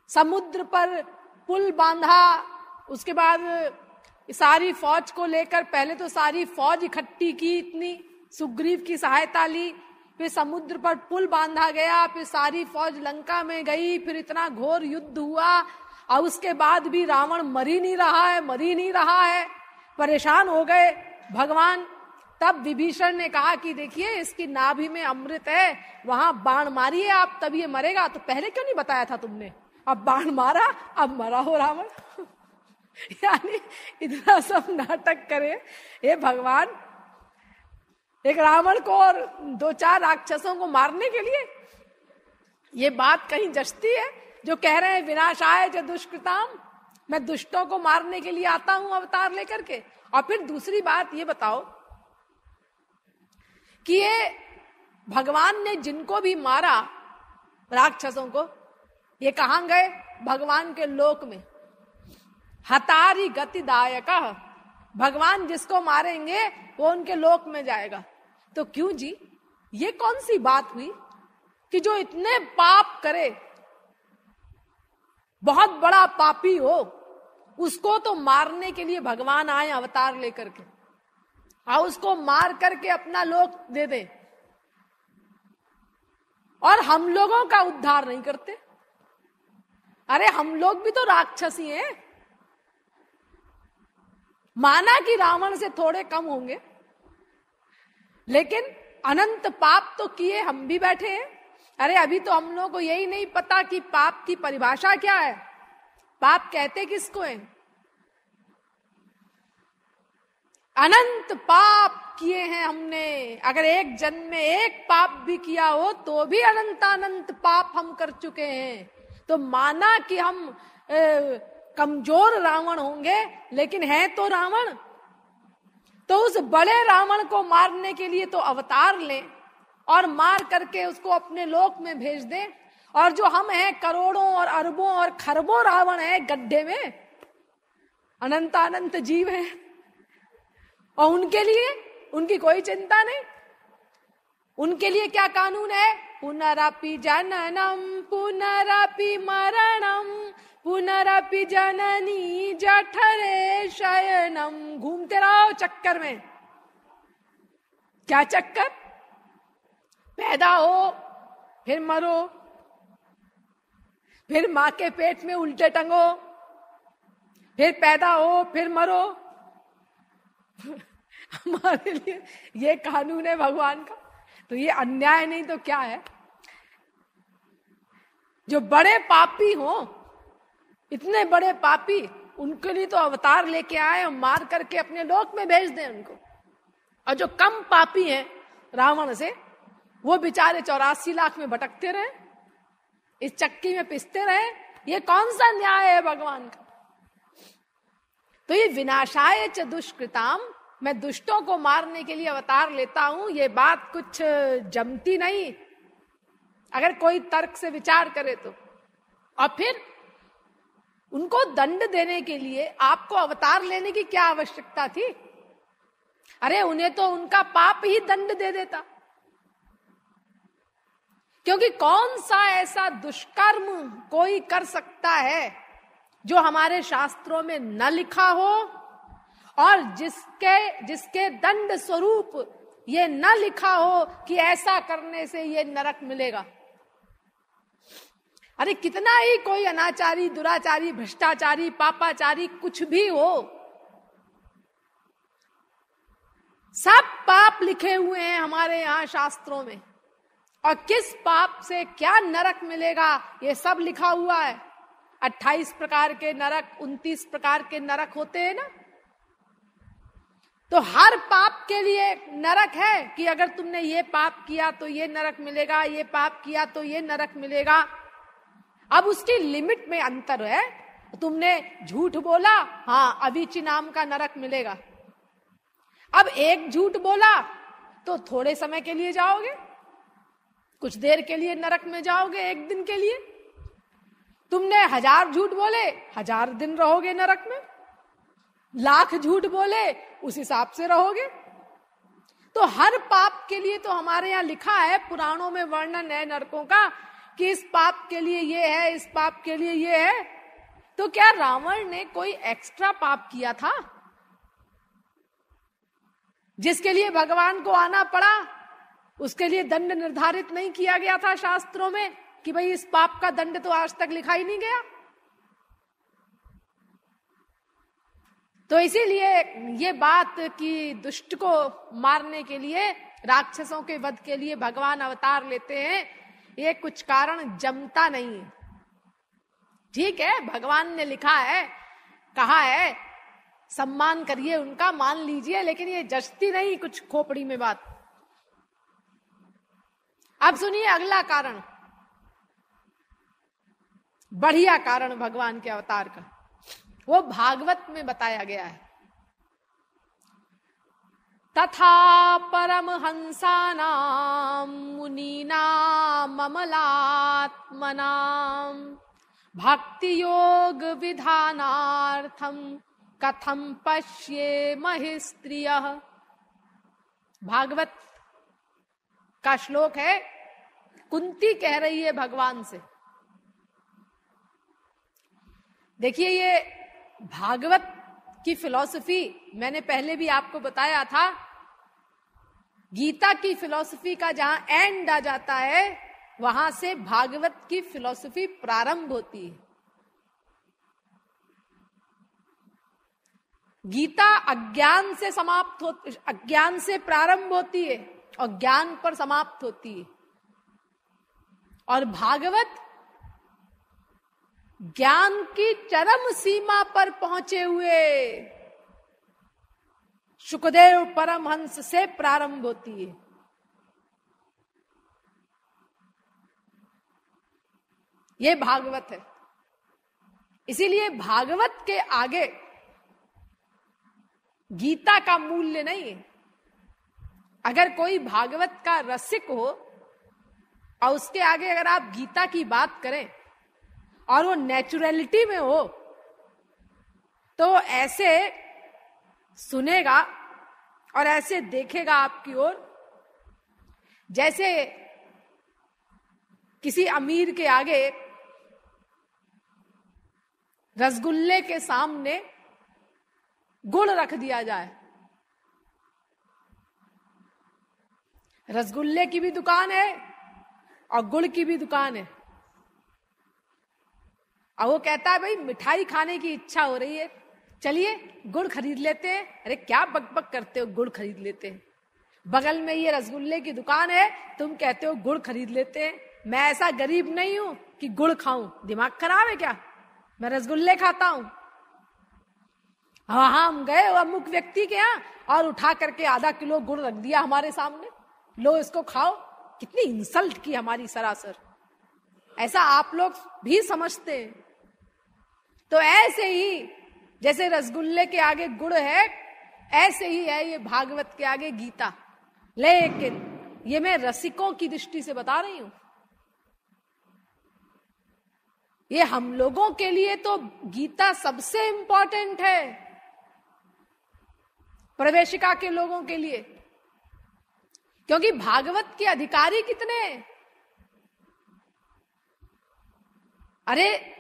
समुद्र पर पुल बांधा, उसके बाद सारी फौज को लेकर, पहले तो सारी फौज इकट्ठी की, इतनी सुग्रीव की सहायता ली, फिर समुद्र पर पुल बांधा गया, फिर सारी फौज लंका में गई, फिर इतना घोर युद्ध हुआ, और उसके बाद भी रावण मर ही नहीं रहा है, परेशान हो गए भगवान। तब विभीषण ने कहा कि देखिए इसकी नाभि में अमृत है, वहां बाण मारिए आप, तब ये मरेगा। तो पहले क्यों नहीं बताया था तुमने? अब बाण मारा, अब मरा हो रावण। यानी इतना सब नाटक करे ये भगवान एक रावण को और 2-4 राक्षसों को मारने के लिए। ये बात कहीं जचती है जो कह रहे हैं विनाशाय च दुष्कृताम, मैं दुष्टों को मारने के लिए आता हूं अवतार लेकर के। और फिर दूसरी बात ये बताओ कि ये भगवान ने जिनको भी मारा राक्षसों को, ये कहां गए? भगवान के लोक में। हतारी गतिदायक, भगवान जिसको मारेंगे वो उनके लोक में जाएगा। तो क्यों जी, ये कौन सी बात हुई कि जो इतने पाप करे, बहुत बड़ा पापी हो, उसको तो मारने के लिए भगवान आए अवतार लेकर के, और उसको मार करके अपना लोक दे दे, और हम लोगों का उद्धार नहीं करते? अरे हम लोग भी तो राक्षसी हैं, माना कि रावण से थोड़े कम होंगे, लेकिन अनंत पाप तो किए हम भी बैठे हैं। अरे अभी तो हम लोगों को यही नहीं पता कि पाप की परिभाषा क्या है, पाप कहते किसको है। अनंत पाप किए हैं हमने, अगर एक जन्म में एक पाप भी किया हो तो भी अनंत पाप हम कर चुके हैं। तो माना कि हम कमजोर रावण होंगे, लेकिन है तो रावण, तो उस बड़े रावण को मारने के लिए तो अवतार लें और मार करके उसको अपने लोक में भेज दें। और जो हम हैं करोड़ों और अरबों और खरबों रावण हैं गड्ढे में, अनंत जीव हैं, और उनके लिए उनकी कोई चिंता नहीं। उनके लिए क्या कानून है? पुनरपि जननम पुनरपि मरणम पुनरपि जननी जठरे शयनम। घूमते रहो चक्कर में। क्या चक्कर? पैदा हो फिर मरो, फिर मां के पेट में उल्टे टंगो, फिर पैदा हो फिर मरो। हमारे लिए ये कानून है भगवान का? तो ये अन्याय नहीं तो क्या है? जो बड़े पापी हो, इतने बड़े पापी, उनके लिए तो अवतार लेके आए और मार करके अपने लोक में भेज दें उनको। और जो कम पापी हैं रावण से, वो बेचारे 84 लाख में भटकते रहे, इस चक्की में पिसते रहे। ये कौन सा न्याय है भगवान का? तो ये विनाशाय च दुष्कृताम, मैं दुष्टों को मारने के लिए अवतार लेता हूं, ये बात कुछ जमती नहीं अगर कोई तर्क से विचार करे तो। और फिर उनको दंड देने के लिए आपको अवतार लेने की क्या आवश्यकता थी? अरे उन्हें तो उनका पाप ही दंड दे देता। क्योंकि कौन सा ऐसा दुष्कर्म कोई कर सकता है जो हमारे शास्त्रों में न लिखा हो, और जिसके दंड स्वरूप ये न लिखा हो कि ऐसा करने से ये नरक मिलेगा। अरे कितना ही कोई अनाचारी, दुराचारी, भ्रष्टाचारी, पापाचारी कुछ भी हो, सब पाप लिखे हुए हैं हमारे यहाँ शास्त्रों में, और किस पाप से क्या नरक मिलेगा ये सब लिखा हुआ है। 28 प्रकार के नरक, 29 प्रकार के नरक होते हैं ना। तो हर पाप के लिए नरक है कि अगर तुमने ये पाप किया तो ये नरक मिलेगा, ये पाप किया तो ये नरक मिलेगा। अब उसकी लिमिट में अंतर है। तुमने झूठ बोला, हाँ अविची नाम का नरक मिलेगा। अब एक झूठ बोला तो थोड़े समय के लिए जाओगे, कुछ देर के लिए नरक में जाओगे, एक दिन के लिए। तुमने 1000 झूठ बोले, 1000 दिन रहोगे नरक में। लाख झूठ बोले, उस हिसाब से रहोगे। तो हर पाप के लिए तो हमारे यहाँ लिखा है, पुराणों में वर्णन है नरकों का कि इस पाप के लिए ये है, इस पाप के लिए ये है। तो क्या रावण ने कोई एक्स्ट्रा पाप किया था जिसके लिए भगवान को आना पड़ा? उसके लिए दंड निर्धारित नहीं किया गया था शास्त्रों में कि भाई इस पाप का दंड तो आज तक लिखा ही नहीं गया। तो इसीलिए ये बात कि दुष्ट को मारने के लिए, राक्षसों के वध के लिए भगवान अवतार लेते हैं, ये कुछ कारण जमता नहीं है। ठीक है, भगवान ने लिखा है, कहा है, सम्मान करिए उनका, मान लीजिए, लेकिन ये जचती नहीं कुछ खोपड़ी में बात। अब सुनिए अगला कारण, बढ़िया कारण भगवान के अवतार का, वो भागवत में बताया गया है। तथा परमहंसानां मुनीनां अमलात्मनां भक्ति योग विधानार्थम कथम पश्येमहि स्त्रियः। भागवत का श्लोक है, कुंती कह रही है भगवान से। देखिए ये भागवत की फिलॉसफी मैंने पहले भी आपको बताया था। गीता की फिलॉसफी का जहां एंड आ जाता है, वहां से भागवत की फिलॉसफी प्रारंभ होती है। गीता अज्ञान से समाप्त हो, अज्ञान से प्रारंभ होती है और ज्ञान पर समाप्त होती है। और भागवत ज्ञान की चरम सीमा पर पहुंचे हुए शुकदेव परमहंस से प्रारंभ होती है। ये भागवत है। इसीलिए भागवत के आगे गीता का मूल्य नहीं है। अगर कोई भागवत का रसिक हो और उसके आगे अगर आप गीता की बात करें और वो नेचुरलिटी में हो, तो ऐसे सुनेगा और ऐसे देखेगा आपकी ओर, जैसे किसी अमीर के आगे रसगुल्ले के सामने गुड़ रख दिया जाए। रसगुल्ले की भी दुकान है और गुड़ की भी दुकान है, और वो कहता है भाई मिठाई खाने की इच्छा हो रही है, चलिए गुड़ खरीद लेते हैं। अरे क्या बकबक करते हो, गुड़ खरीद लेते हैं। बगल में ये रसगुल्ले की दुकान है, तुम कहते हो गुड़ खरीद लेते हैं। मैं ऐसा गरीब नहीं हूं कि गुड़ खाऊं, दिमाग खराब है क्या? मैं रसगुल्ले खाता हूं। हाँ, हम गए अमुक व्यक्ति के यहाँ और उठा करके आधा किलो गुड़ रख दिया हमारे सामने, लो इसको खाओ। कितनी इंसल्ट की हमारी सरासर। ऐसा आप लोग भी समझते हैं। तो ऐसे ही जैसे रसगुल्ले के आगे गुड़ है, ऐसे ही है ये भागवत के आगे गीता। लेकिन ये मैं रसिकों की दृष्टि से बता रही हूं। ये हम लोगों के लिए तो गीता सबसे इंपॉर्टेंट है, प्रवेशिका के लोगों के लिए। क्योंकि भागवत के अधिकारी कितने हैं? अरे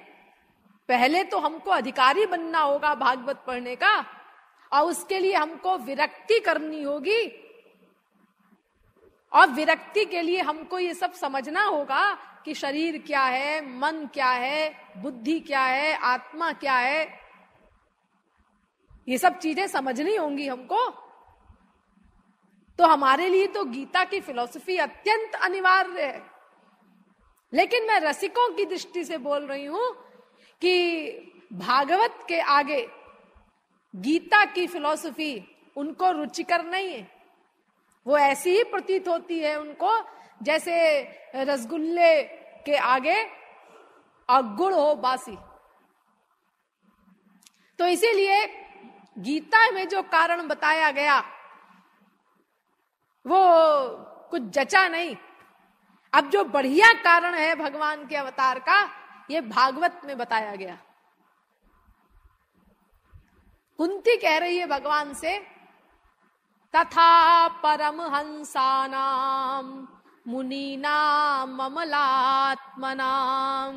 पहले तो हमको अधिकारी बनना होगा भागवत पढ़ने का, और उसके लिए हमको विरक्ति करनी होगी। और विरक्ति के लिए हमको ये सब समझना होगा कि शरीर क्या है, मन क्या है, बुद्धि क्या है, आत्मा क्या है। ये सब चीजें समझनी होंगी हमको। तो हमारे लिए तो गीता की फिलॉसफी अत्यंत अनिवार्य है। लेकिन मैं रसिकों की दृष्टि से बोल रही हूं कि भागवत के आगे गीता की फिलॉसफी उनको रुचिकर नहीं है। वो ऐसी ही प्रतीत होती है उनको जैसे रसगुल्ले के आगे गुड़ हो बासी। तो इसीलिए गीता में जो कारण बताया गया वो कुछ जचा नहीं। अब जो बढ़िया कारण है भगवान के अवतार का, ये भागवत में बताया गया। कुंती कह रही है भगवान से, तथा परमहंसानां मुनीनां अमलात्मनां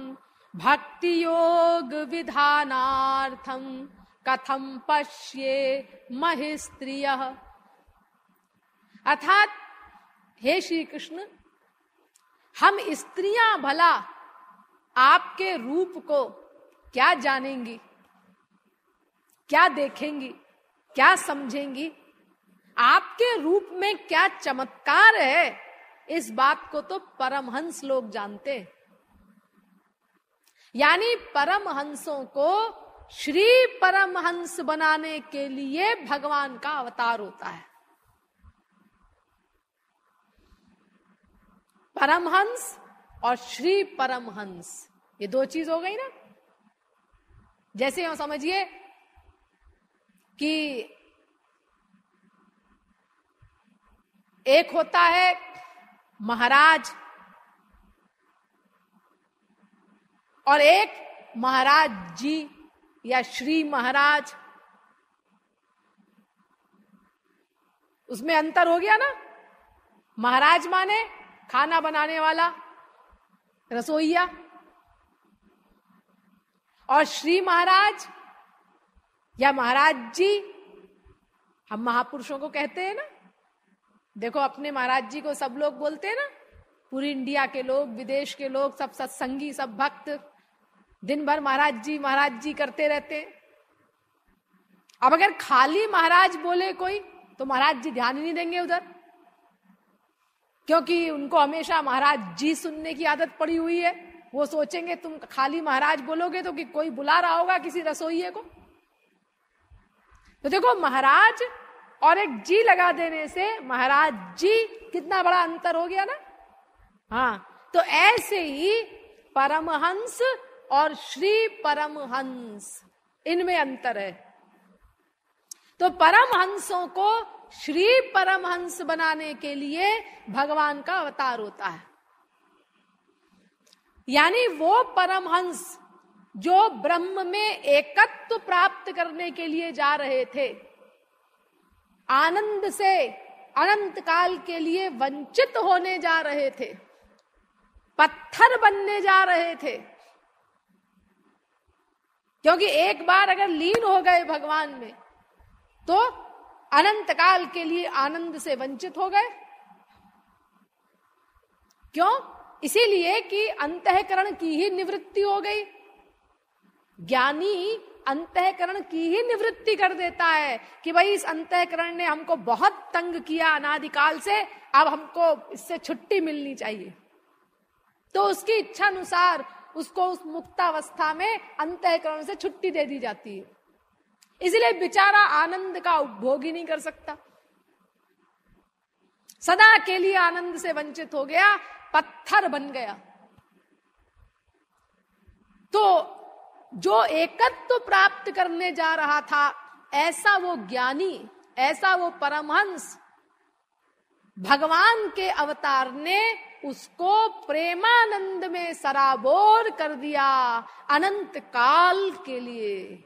भक्ति योग विधानार्थं कथम पश्ये महिस्त्रियः। अर्थात हे श्री कृष्ण, हम स्त्रियां भला आपके रूप को क्या जानेंगी, क्या देखेंगी, क्या समझेंगी, आपके रूप में क्या चमत्कार है, इस बात को तो परमहंस लोग जानते हैं। यानी परमहंसों को श्री परमहंस बनाने के लिए भगवान का अवतार होता है। परमहंस और श्री परमहंस, ये दो चीज हो गई ना। जैसे हम समझिए कि एक होता है महाराज और एक महाराज जी या श्री महाराज, उसमें अंतर हो गया ना। महाराज माने खाना बनाने वाला, रसोइया, और श्री महाराज या महाराज जी हम महापुरुषों को कहते हैं ना। देखो अपने महाराज जी को सब लोग बोलते हैं ना, पूरी इंडिया के लोग, विदेश के लोग, सब सत्संगी, सब भक्त दिन भर महाराज जी करते रहते हैं। अब अगर खाली महाराज बोले कोई तो महाराज जी ध्यान ही नहीं देंगे उधर, क्योंकि उनको हमेशा महाराज जी सुनने की आदत पड़ी हुई है। वो सोचेंगे तुम खाली महाराज बोलोगे तो कि कोई बुला रहा होगा किसी रसोइये को। तो देखो महाराज और एक जी लगा देने से महाराज जी कितना बड़ा अंतर हो गया ना। हाँ, तो ऐसे ही परमहंस और श्री परमहंस, इनमें अंतर है। तो परमहंसों को श्री परमहंस बनाने के लिए भगवान का अवतार होता है। यानी वो परमहंस जो ब्रह्म में एकत्व प्राप्त करने के लिए जा रहे थे, आनंद से अनंत काल के लिए वंचित होने जा रहे थे, पत्थर बनने जा रहे थे। क्योंकि एक बार अगर लीन हो गए भगवान में तो अनंत काल के लिए आनंद से वंचित हो गए। क्यों? इसीलिए कि अंतःकरण की ही निवृत्ति हो गई। ज्ञानी अंतःकरण की ही निवृत्ति कर देता है कि भाई इस अंतःकरण ने हमको बहुत तंग किया अनादिकाल से, अब हमको इससे छुट्टी मिलनी चाहिए। तो उसकी इच्छा अनुसार उसको उस मुक्तावस्था में अंतःकरण से छुट्टी दे दी जाती है। इसलिए बेचारा आनंद का उपभोग ही नहीं कर सकता, सदा के लिए आनंद से वंचित हो गया, पत्थर बन गया। तो जो एकत्व प्राप्त करने जा रहा था, ऐसा वो ज्ञानी, ऐसा वो परमहंस, भगवान के अवतार ने उसको प्रेमानंद में सराबोर कर दिया अनंत काल के लिए।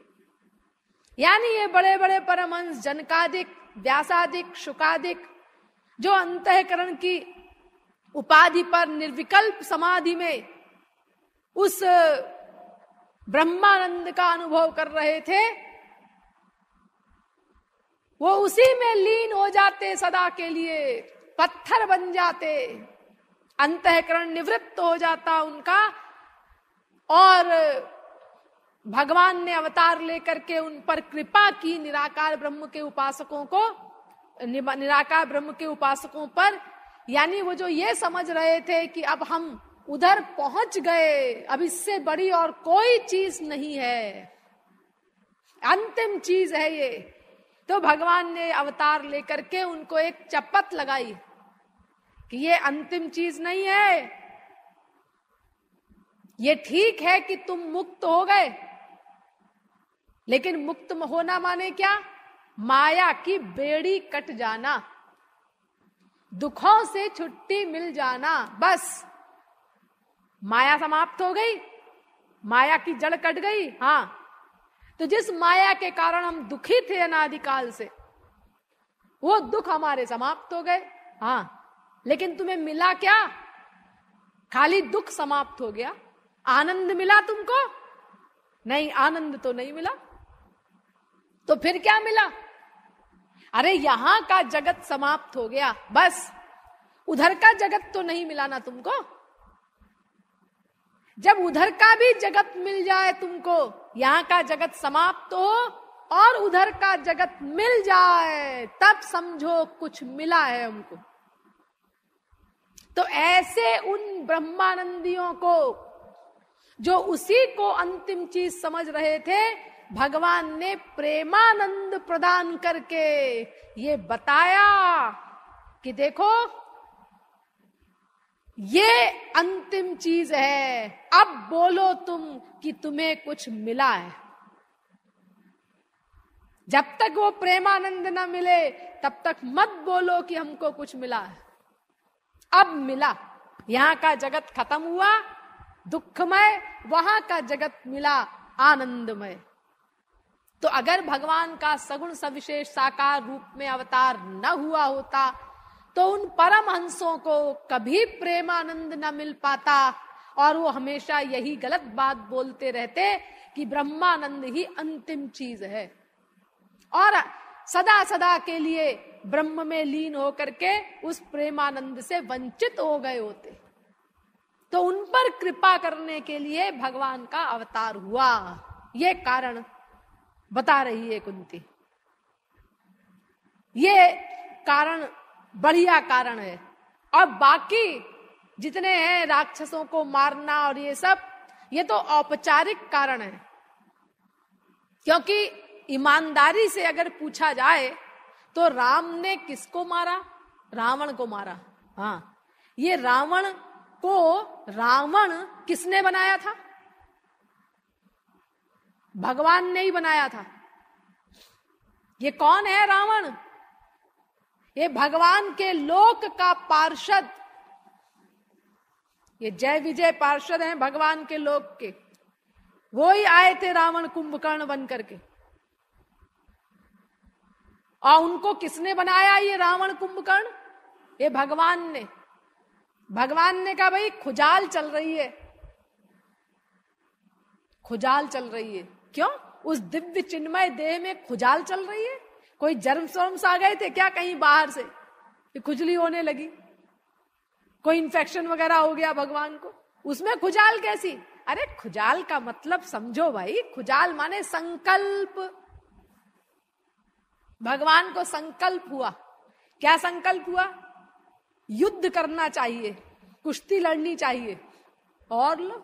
यानी ये बड़े बड़े परमहंस जनकादिक, व्यासादिक, शुकादिक, जो अंतःकरण की उपाधि पर निर्विकल्प समाधि में उस ब्रह्मानंद का अनुभव कर रहे थे, वो उसी में लीन हो जाते, सदा के लिए पत्थर बन जाते, अंतःकरण निवृत्त हो जाता उनका, और भगवान ने अवतार लेकर के उन पर कृपा की, निराकार ब्रह्म के उपासकों को, निराकार ब्रह्म के उपासकों पर। यानी वो जो ये समझ रहे थे कि अब हम उधर पहुंच गए, अब इससे बड़ी और कोई चीज नहीं है, अंतिम चीज है ये, तो भगवान ने अवतार लेकर के उनको एक चपत लगाई कि ये अंतिम चीज नहीं है। ये ठीक है कि तुम मुक्त हो गए, लेकिन मुक्त होना माने क्या? माया की बेड़ी कट जाना, दुखों से छुट्टी मिल जाना। बस माया समाप्त हो गई, माया की जड़ कट गई। हाँ, तो जिस माया के कारण हम दुखी थे अनादिकाल से, वो दुख हमारे समाप्त हो गए। हाँ, लेकिन तुम्हें मिला क्या? खाली दुख समाप्त हो गया, आनंद मिला तुमको? नहीं, आनंद तो नहीं मिला। तो फिर क्या मिला? अरे यहां का जगत समाप्त हो गया, बस। उधर का जगत तो नहीं मिला ना तुमको। जब उधर का भी जगत मिल जाए तुमको, यहां का जगत समाप्त हो और उधर का जगत मिल जाए, तब समझो कुछ मिला है हमको। तो ऐसे उन ब्रह्मानंदियों को, जो उसी को अंतिम चीज समझ रहे थे, भगवान ने प्रेमानंद प्रदान करके ये बताया कि देखो, ये अंतिम चीज है। अब बोलो तुम कि तुम्हें कुछ मिला है। जब तक वो प्रेमानंद ना मिले, तब तक मत बोलो कि हमको कुछ मिला है। अब मिला, यहां का जगत खत्म हुआ दुखमय, वहां का जगत मिला आनंदमय। तो अगर भगवान का सगुण सविशेष साकार रूप में अवतार न हुआ होता, तो उन परमहंसों को कभी प्रेमानंद न मिल पाता, और वो हमेशा यही गलत बात बोलते रहते कि ब्रह्मानंद ही अंतिम चीज है, और सदा सदा के लिए ब्रह्म में लीन होकर के उस प्रेमानंद से वंचित हो गए होते। तो उन पर कृपा करने के लिए भगवान का अवतार हुआ, ये कारण बता रही है कुंती। ये कारण बढ़िया कारण है। और बाकी जितने हैं, राक्षसों को मारना और ये सब, ये तो औपचारिक कारण है। क्योंकि ईमानदारी से अगर पूछा जाए तो राम ने किसको मारा? रावण को मारा। हाँ, ये रावण को रावण किसने बनाया था? भगवान ने ही बनाया था। ये कौन है रावण? ये भगवान के लोक का पार्षद, ये जय विजय पार्षद हैं भगवान के लोक के। वो ही आए थे रावण कुंभकर्ण बन करके। और उनको किसने बनाया? ये रावण कुंभकर्ण, ये भगवान ने। भगवान ने कहा भाई खुजाल चल रही है, खुजाल चल रही है। क्यों? उस दिव्य चिन्मय देह में खुजाल चल रही है। कोई जर्म्स आ गए थे क्या कहीं बाहर से, खुजली होने लगी, कोई इन्फेक्शन वगैरह हो गया भगवान को, उसमें खुजाल कैसी? अरे खुजाल का मतलब समझो भाई, खुजाल माने संकल्प। भगवान को संकल्प हुआ। क्या संकल्प हुआ? युद्ध करना चाहिए, कुश्ती लड़नी चाहिए। और लो,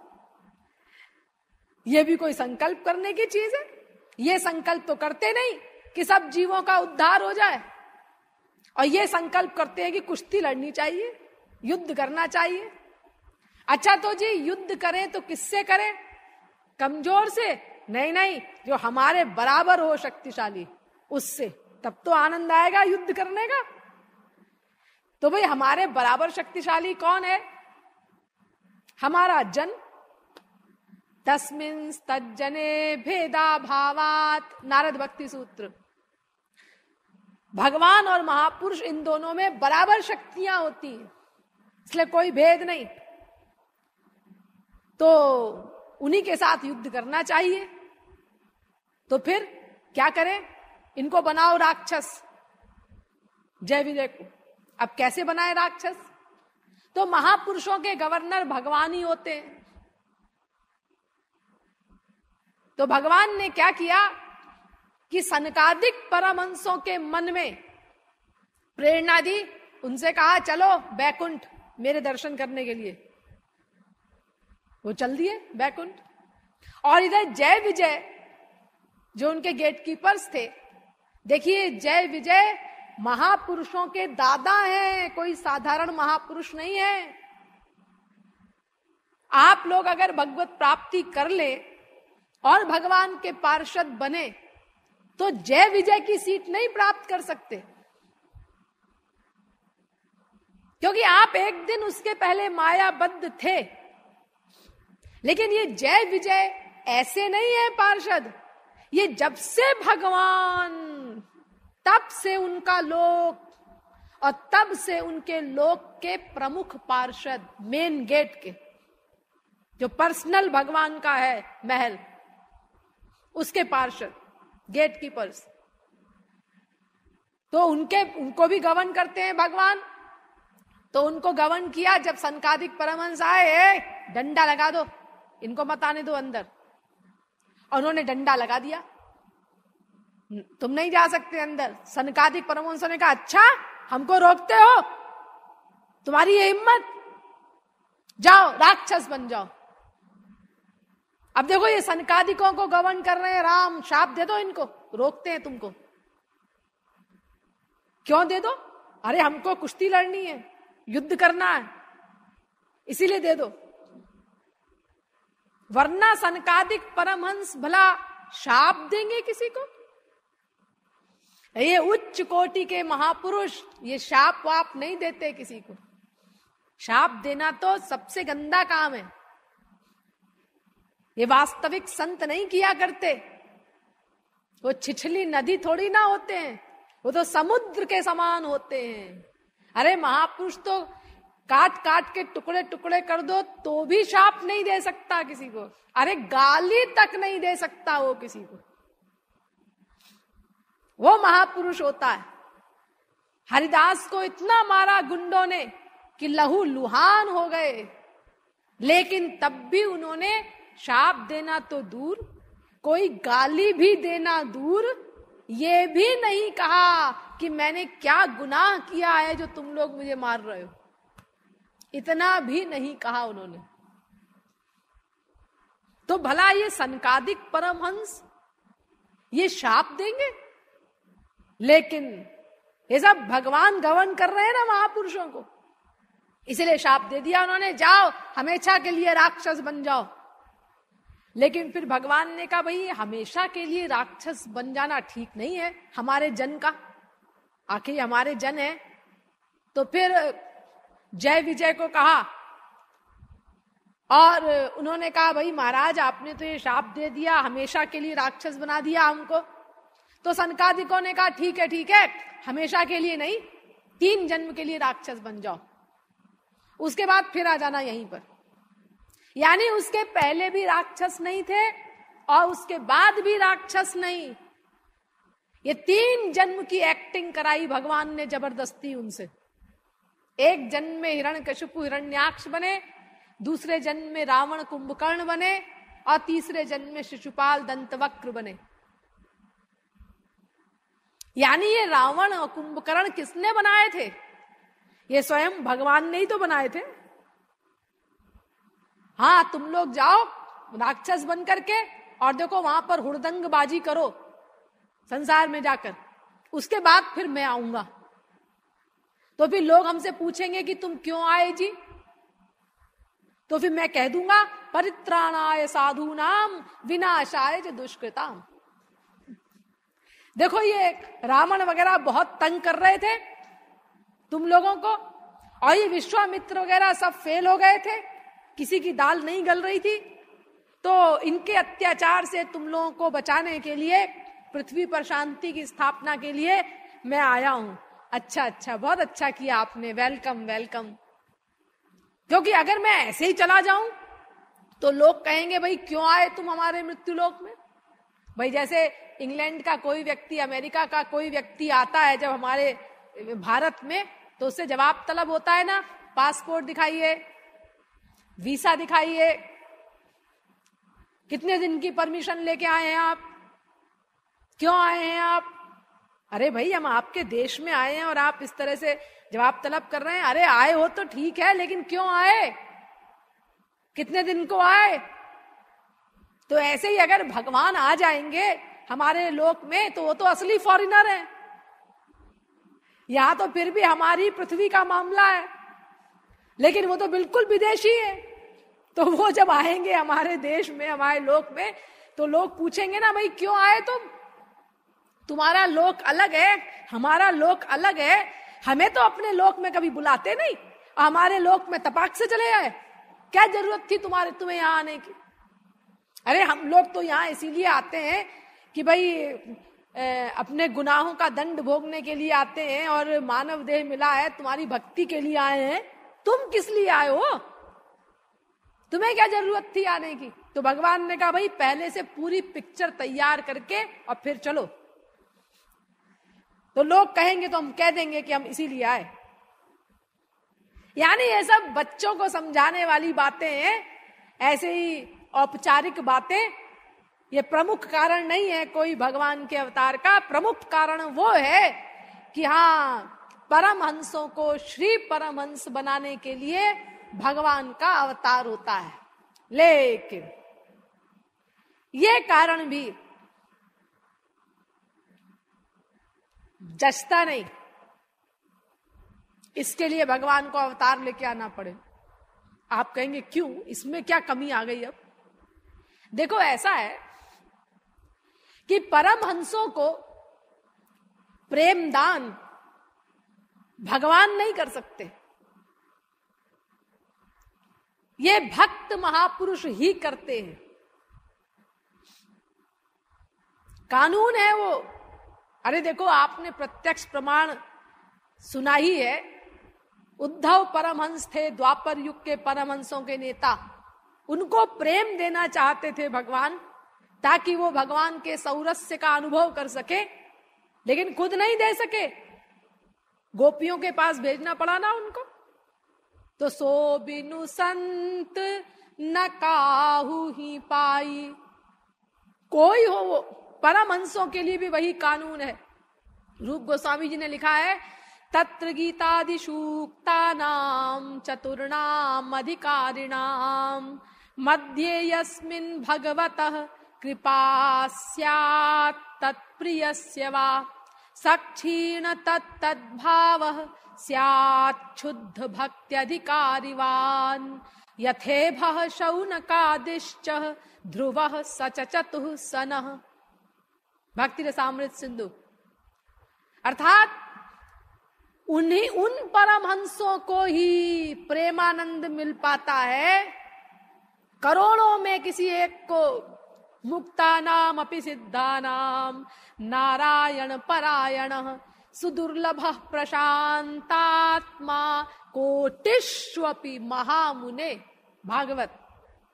ये भी कोई संकल्प करने की चीज है? ये संकल्प तो करते नहीं कि सब जीवों का उद्धार हो जाए, और ये संकल्प करते हैं कि कुश्ती लड़नी चाहिए, युद्ध करना चाहिए। अच्छा तो जी युद्ध करें तो किससे करें? कमजोर से? नहीं नहीं, जो हमारे बराबर हो शक्तिशाली, उससे। तब तो आनंद आएगा युद्ध करने का। तो भाई हमारे बराबर शक्तिशाली कौन है? हमारा जन। तस्मिन् तज्जने भेदा भावात, नारद भक्ति सूत्र। भगवान और महापुरुष इन दोनों में बराबर शक्तियां होती हैं, इसलिए कोई भेद नहीं। तो उन्हीं के साथ युद्ध करना चाहिए। तो फिर क्या करें? इनको बनाओ राक्षस, जय विजय को। अब कैसे बनाए राक्षस? तो महापुरुषों के गवर्नर भगवान ही होते हैं। तो भगवान ने क्या किया कि सनकादिक परमहंसों के मन में प्रेरणा दी, उनसे कहा चलो बैकुंठ मेरे दर्शन करने के लिए। वो चल दिए बैकुंठ। और इधर जय विजय जो उनके गेटकीपर्स थे, देखिए, जय विजय महापुरुषों के दादा हैं, कोई साधारण महापुरुष नहीं है। आप लोग अगर भगवत प्राप्ति कर ले और भगवान के पार्षद बने तो जय विजय की सीट नहीं प्राप्त कर सकते, क्योंकि आप एक दिन उसके पहले मायाबद्ध थे। लेकिन ये जय विजय ऐसे नहीं है पार्षद, ये जब से भगवान तब से उनका लोक और तब से उनके लोक के प्रमुख पार्षद, मेन गेट के जो पर्सनल भगवान का है महल, उसके पार्षद, गेट कीपर्स, तो उनको भी गवर्न करते हैं भगवान। तो उनको गवर्न किया जब सनकादिक परमहंस आए, डंडा लगा दो, इनको मत आने दो अंदर, और उन्होंने डंडा लगा दिया, तुम नहीं जा सकते अंदर। सनकादिक परमहंसों ने कहा, अच्छा हमको रोकते हो, तुम्हारी ये हिम्मत, जाओ राक्षस बन जाओ। अब देखो ये सनकादिकों को गवर्न कर रहे हैं राम, शाप दे दो इनको, रोकते हैं तुमको। क्यों दे दो? अरे हमको कुश्ती लड़नी है, युद्ध करना है, इसीलिए दे दो, वरना सनकादिक परमहंस भला शाप देंगे किसी को? ये उच्च कोटि के महापुरुष ये शाप वाप नहीं देते किसी को। शाप देना तो सबसे गंदा काम है, ये वास्तविक संत नहीं किया करते। वो छिछली नदी थोड़ी ना होते हैं, वो तो समुद्र के समान होते हैं। अरे महापुरुष तो काट काट के टुकड़े टुकड़े कर दो तो भी शाप नहीं दे सकता किसी को, अरे गाली तक नहीं दे सकता वो किसी को, वो महापुरुष होता है। हरिदास को इतना मारा गुंडों ने कि लहू लुहान हो गए, लेकिन तब भी उन्होंने शाप देना तो दूर, कोई गाली भी देना दूर, ये भी नहीं कहा कि मैंने क्या गुनाह किया है जो तुम लोग मुझे मार रहे हो, इतना भी नहीं कहा उन्होंने। तो भला ये सनकादिक परमहंस ये शाप देंगे? लेकिन ये सब भगवान गवर्न कर रहे हैं ना महापुरुषों को, इसलिए शाप दे दिया उन्होंने, जाओ हमेशा के लिए राक्षस बन जाओ। लेकिन फिर भगवान ने कहा, भाई हमेशा के लिए राक्षस बन जाना ठीक नहीं है हमारे जन का, आखिर हमारे जन है। तो फिर जय विजय को कहा और उन्होंने कहा, भाई महाराज आपने तो ये शाप दे दिया, हमेशा के लिए राक्षस बना दिया हमको। तो सनकादिकों ने कहा, ठीक है, हमेशा के लिए नहीं, 3 जन्म के लिए राक्षस बन जाओ, उसके बाद फिर आ जाना यहीं पर। यानी उसके पहले भी राक्षस नहीं थे और उसके बाद भी राक्षस नहीं, ये 3 जन्म की एक्टिंग कराई भगवान ने जबरदस्ती उनसे। एक जन्म में हिरण्यकशिपु हिरण्याक्ष बने, दूसरे जन्म में रावण कुंभकर्ण बने और तीसरे जन्म में शिशुपाल दंतवक्र बने। यानी ये रावण और कुंभकर्ण किसने बनाए थे? ये स्वयं भगवान ने ही तो बनाए थे। हाँ, तुम लोग जाओ राक्षस बन करके और देखो वहां पर हुड़दंगबाजी करो संसार में जाकर, उसके बाद फिर मैं आऊंगा। तो फिर लोग हमसे पूछेंगे कि तुम क्यों आए जी, तो फिर मैं कह दूंगा, परित्राणाय साधूनाम विनाशाय च दुष्कृताम। देखो ये रावण वगैरह बहुत तंग कर रहे थे तुम लोगों को, और ये विश्वामित्र वगैरह सब फेल हो गए थे, किसी की दाल नहीं गल रही थी। तो इनके अत्याचार से तुम लोगों को बचाने के लिए, पृथ्वी पर शांति की स्थापना के लिए मैं आया हूं। अच्छा, बहुत अच्छा किया आपने, वेलकम। क्योंकि अगर मैं ऐसे ही चला जाऊं तो लोग कहेंगे, भाई क्यों आए तुम हमारे मृत्युलोक में। भाई जैसे इंग्लैंड का कोई व्यक्ति, अमेरिका का कोई व्यक्ति आता है जब हमारे भारत में, तो उससे जवाब तलब होता है ना, पासपोर्ट दिखाइए, वीसा दिखाइए, कितने दिन की परमिशन लेके आए हैं आप, क्यों आए हैं आप। अरे भाई हम आपके देश में आए हैं और आप इस तरह से जवाब तलब कर रहे हैं। अरे आए हो तो ठीक है, लेकिन क्यों आए, कितने दिन को आए। तो ऐसे ही अगर भगवान आ जाएंगे हमारे लोक में, तो वो तो असली फॉरेनर है। यहां तो फिर भी हमारी पृथ्वी का मामला है, लेकिन वो तो बिल्कुल विदेशी है। तो वो जब आएंगे हमारे देश में, हमारे लोक में, तो लोग पूछेंगे ना, भाई क्यों आए तुम? तुम्हारा लोक अलग है, हमारा लोक अलग है। हमें तो अपने लोक में कभी बुलाते नहीं, हमारे लोक में तपाक से चले आए। क्या जरूरत थी तुम्हें यहां आने की? अरे हम लोग तो यहाँ इसीलिए आते हैं कि भाई अपने गुनाहों का दंड भोगने के लिए आते हैं, और मानव देह मिला है, तुम्हारी भक्ति के लिए आए हैं। तुम किस लिए आए हो? तुम्हें क्या जरूरत थी आने की? तो भगवान ने कहा, भाई पहले से पूरी पिक्चर तैयार करके और फिर चलो। तो लोग कहेंगे तो हम कह देंगे कि हम इसीलिए आए। यानी ये सब बच्चों को समझाने वाली बातें हैं, ऐसे ही औपचारिक बातें। ये प्रमुख कारण नहीं है कोई भगवान के अवतार का। प्रमुख कारण वो है कि हाँ, परमहंसों को श्री परमहंस बनाने के लिए भगवान का अवतार होता है। लेकिन ये कारण भी जचता नहीं, इसके लिए भगवान को अवतार लेके आना पड़े। आप कहेंगे क्यों, इसमें क्या कमी आ गई? अब देखो, ऐसा है कि परमहंसों को प्रेम दान भगवान नहीं कर सकते, ये भक्त महापुरुष ही करते हैं। कानून है वो। अरे देखो, आपने प्रत्यक्ष प्रमाण सुना ही है। उद्धव परमहंस थे, द्वापर युग के परमहंसों के नेता। उनको प्रेम देना चाहते थे भगवान, ताकि वो भगवान के सौरस्य का अनुभव कर सके, लेकिन खुद नहीं दे सके। गोपियों के पास भेजना पड़ा ना उनको। तो सो बिनु संत न काहू ही पाई। कोई हो वो, परमहंसों के लिए भी वही कानून है। रूप गोस्वामी जी ने लिखा है, तत्र गीतादि सूक्तानां चतुर्णाम अधिकारिणाम मध्ये यस्मिन् भगवतः कृपा स्यात् तत्प्रियस्य वा सक्षीण तत्तद्भावः स्यात् शुद्ध भक्त्यधिकारिवान् यथेभः शौनकादिश्च ध्रुवः सचचतुः सनः। भक्ति रसामृत सिंधु। अर्थात उन परमहंसों को ही प्रेमानंद मिल पाता है। करोड़ों में किसी एक को, मुक्तानाम अपि सिद्धानाम नारायण परायणः सुदुर्लभः प्रशांतात्मा कोटिष्वपि महामुने। भागवत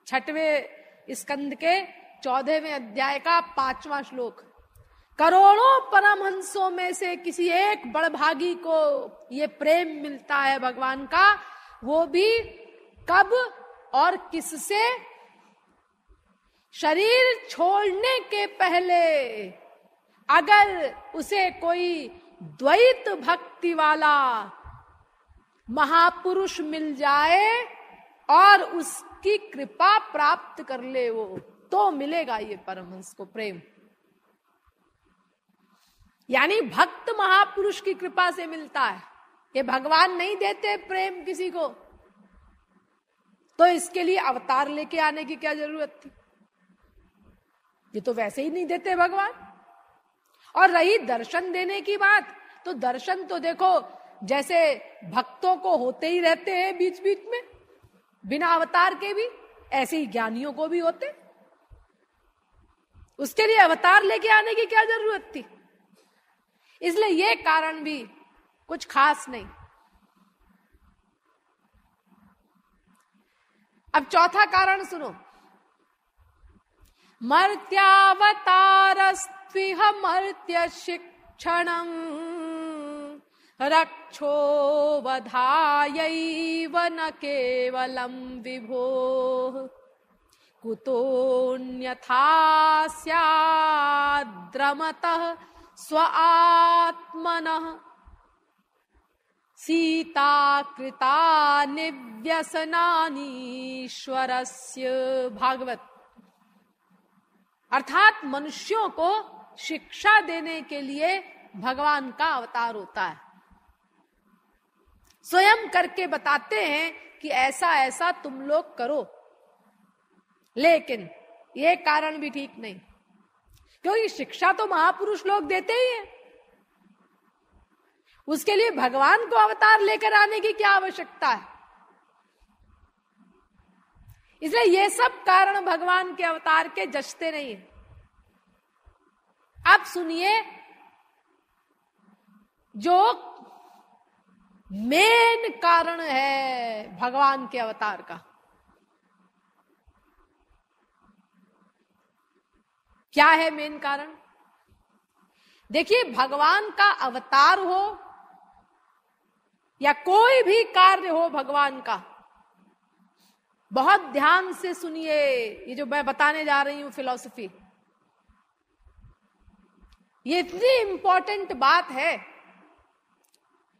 6वें स्कंद के 14वें अध्याय का 5वां श्लोक। करोड़ों परमहंसों में से किसी एक बड़भागी को ये प्रेम मिलता है भगवान का। वो भी कब और किससे? शरीर छोड़ने के पहले अगर उसे कोई द्वैत भक्ति वाला महापुरुष मिल जाए और उसकी कृपा प्राप्त कर ले वो, तो मिलेगा ये परमहंस को प्रेम। यानी भक्त महापुरुष की कृपा से मिलता है। ये भगवान नहीं देते प्रेम किसी को, तो इसके लिए अवतार लेके आने की क्या जरूरत थी? ये तो वैसे ही नहीं देते भगवान। और रही दर्शन देने की बात, तो दर्शन तो देखो जैसे भक्तों को होते ही रहते हैं बीच बीच में, बिना अवतार के भी, ऐसे ही ज्ञानियों को भी होते। उसके लिए अवतार लेके आने की क्या जरूरत थी? इसलिए ये कारण भी कुछ खास नहीं। अब चौथा कारण सुनो। मर्त्यावतारस्त्विह मर्त्य शिक्षणम् रक्षो वधायैव न केवलं विभोः कुतोऽन्यथा स्याद्रमतः स्व आत्मनः सीता कृता निव्यसनानीश्वरस्य। भागवत। अर्थात मनुष्यों को शिक्षा देने के लिए भगवान का अवतार होता है। स्वयं करके बताते हैं कि ऐसा ऐसा तुम लोग करो, लेकिन ये कारण भी ठीक नहीं, क्योंकि शिक्षा तो महापुरुष लोग देते ही हैं। उसके लिए भगवान को अवतार लेकर आने की क्या आवश्यकता है? इसलिए ये सब कारण भगवान के अवतार के जचते नहीं है। अब सुनिए, जो मेन कारण है भगवान के अवतार का, क्या है मेन कारण? देखिए, भगवान का अवतार हो या कोई भी कार्य हो भगवान का, बहुत ध्यान से सुनिए। ये जो मैं बताने जा रही हूं फिलॉसफी, ये इतनी इंपॉर्टेंट बात है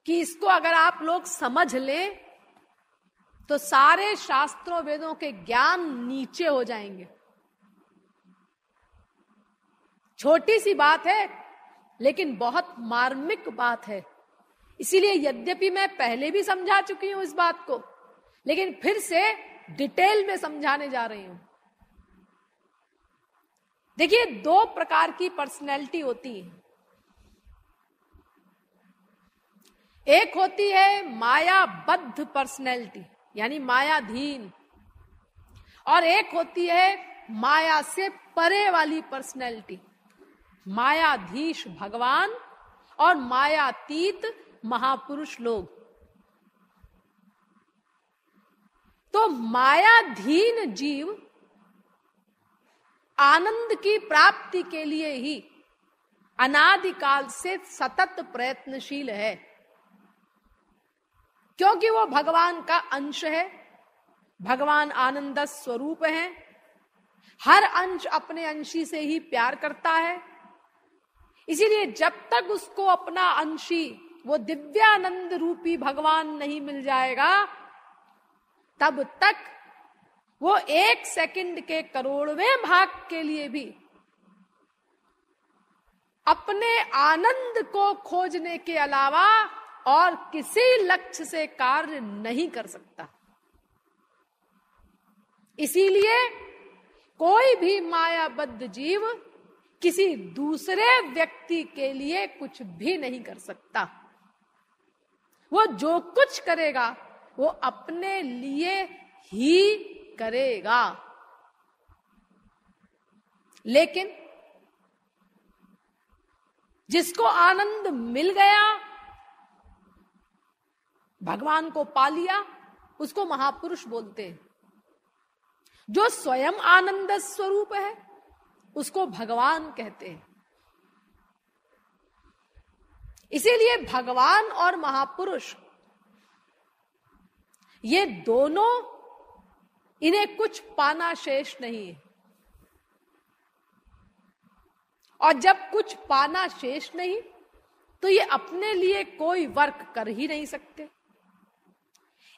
कि इसको अगर आप लोग समझ लें तो सारे शास्त्रों वेदों के ज्ञान नीचे हो जाएंगे। छोटी सी बात है लेकिन बहुत मार्मिक बात है। इसीलिए यद्यपि मैं पहले भी समझा चुकी हूं इस बात को, लेकिन फिर से डिटेल में समझाने जा रही हूं। देखिए, दो प्रकार की पर्सनैलिटी होती है। एक होती है मायाबद्ध पर्सनैलिटी, यानी मायाधीन, और एक होती है माया से परे वाली पर्सनैलिटी, मायाधीश भगवान और मायातीत महापुरुष लोग। तो मायाधीन जीव आनंद की प्राप्ति के लिए ही अनादिकाल से सतत प्रयत्नशील है, क्योंकि वो भगवान का अंश है। भगवान आनंद स्वरूप है, हर अंश अपने अंशी से ही प्यार करता है। इसीलिए जब तक उसको अपना अंशी, वो दिव्यानंद रूपी भगवान नहीं मिल जाएगा, तब तक वो 1 सेकंड के करोड़वें भाग के लिए भी अपने आनंद को खोजने के अलावा और किसी लक्ष्य से कार्य नहीं कर सकता। इसीलिए कोई भी मायाबद्ध जीव किसी दूसरे व्यक्ति के लिए कुछ भी नहीं कर सकता। वो जो कुछ करेगा वो अपने लिए ही करेगा। लेकिन जिसको आनंद मिल गया, भगवान को पा लिया, उसको महापुरुष बोलते हैं। जो स्वयं आनंद स्वरूप है उसको भगवान कहते हैं। इसीलिए भगवान और महापुरुष, ये दोनों, इन्हें कुछ पाना शेष नहीं है। और जब कुछ पाना शेष नहीं, तो ये अपने लिए कोई वर्क कर ही नहीं सकते।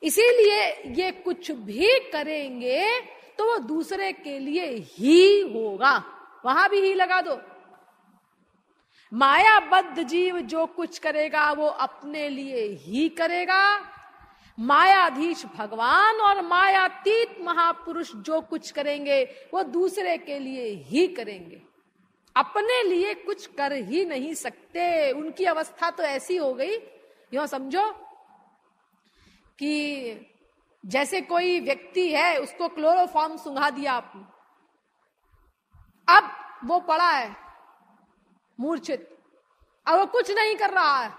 इसीलिए ये कुछ भी करेंगे तो वो दूसरे के लिए ही होगा। वहां भी ही लगा दो। मायाबद्ध जीव जो कुछ करेगा वो अपने लिए ही करेगा। मायाधीश भगवान और मायातीत महापुरुष जो कुछ करेंगे वो दूसरे के लिए ही करेंगे, अपने लिए कुछ कर ही नहीं सकते। उनकी अवस्था तो ऐसी हो गई, यूं समझो कि जैसे कोई व्यक्ति है, उसको क्लोरोफॉर्म सुंघा दिया आपने, अब वो पड़ा है मूर्छित, अब वो कुछ नहीं कर रहा है,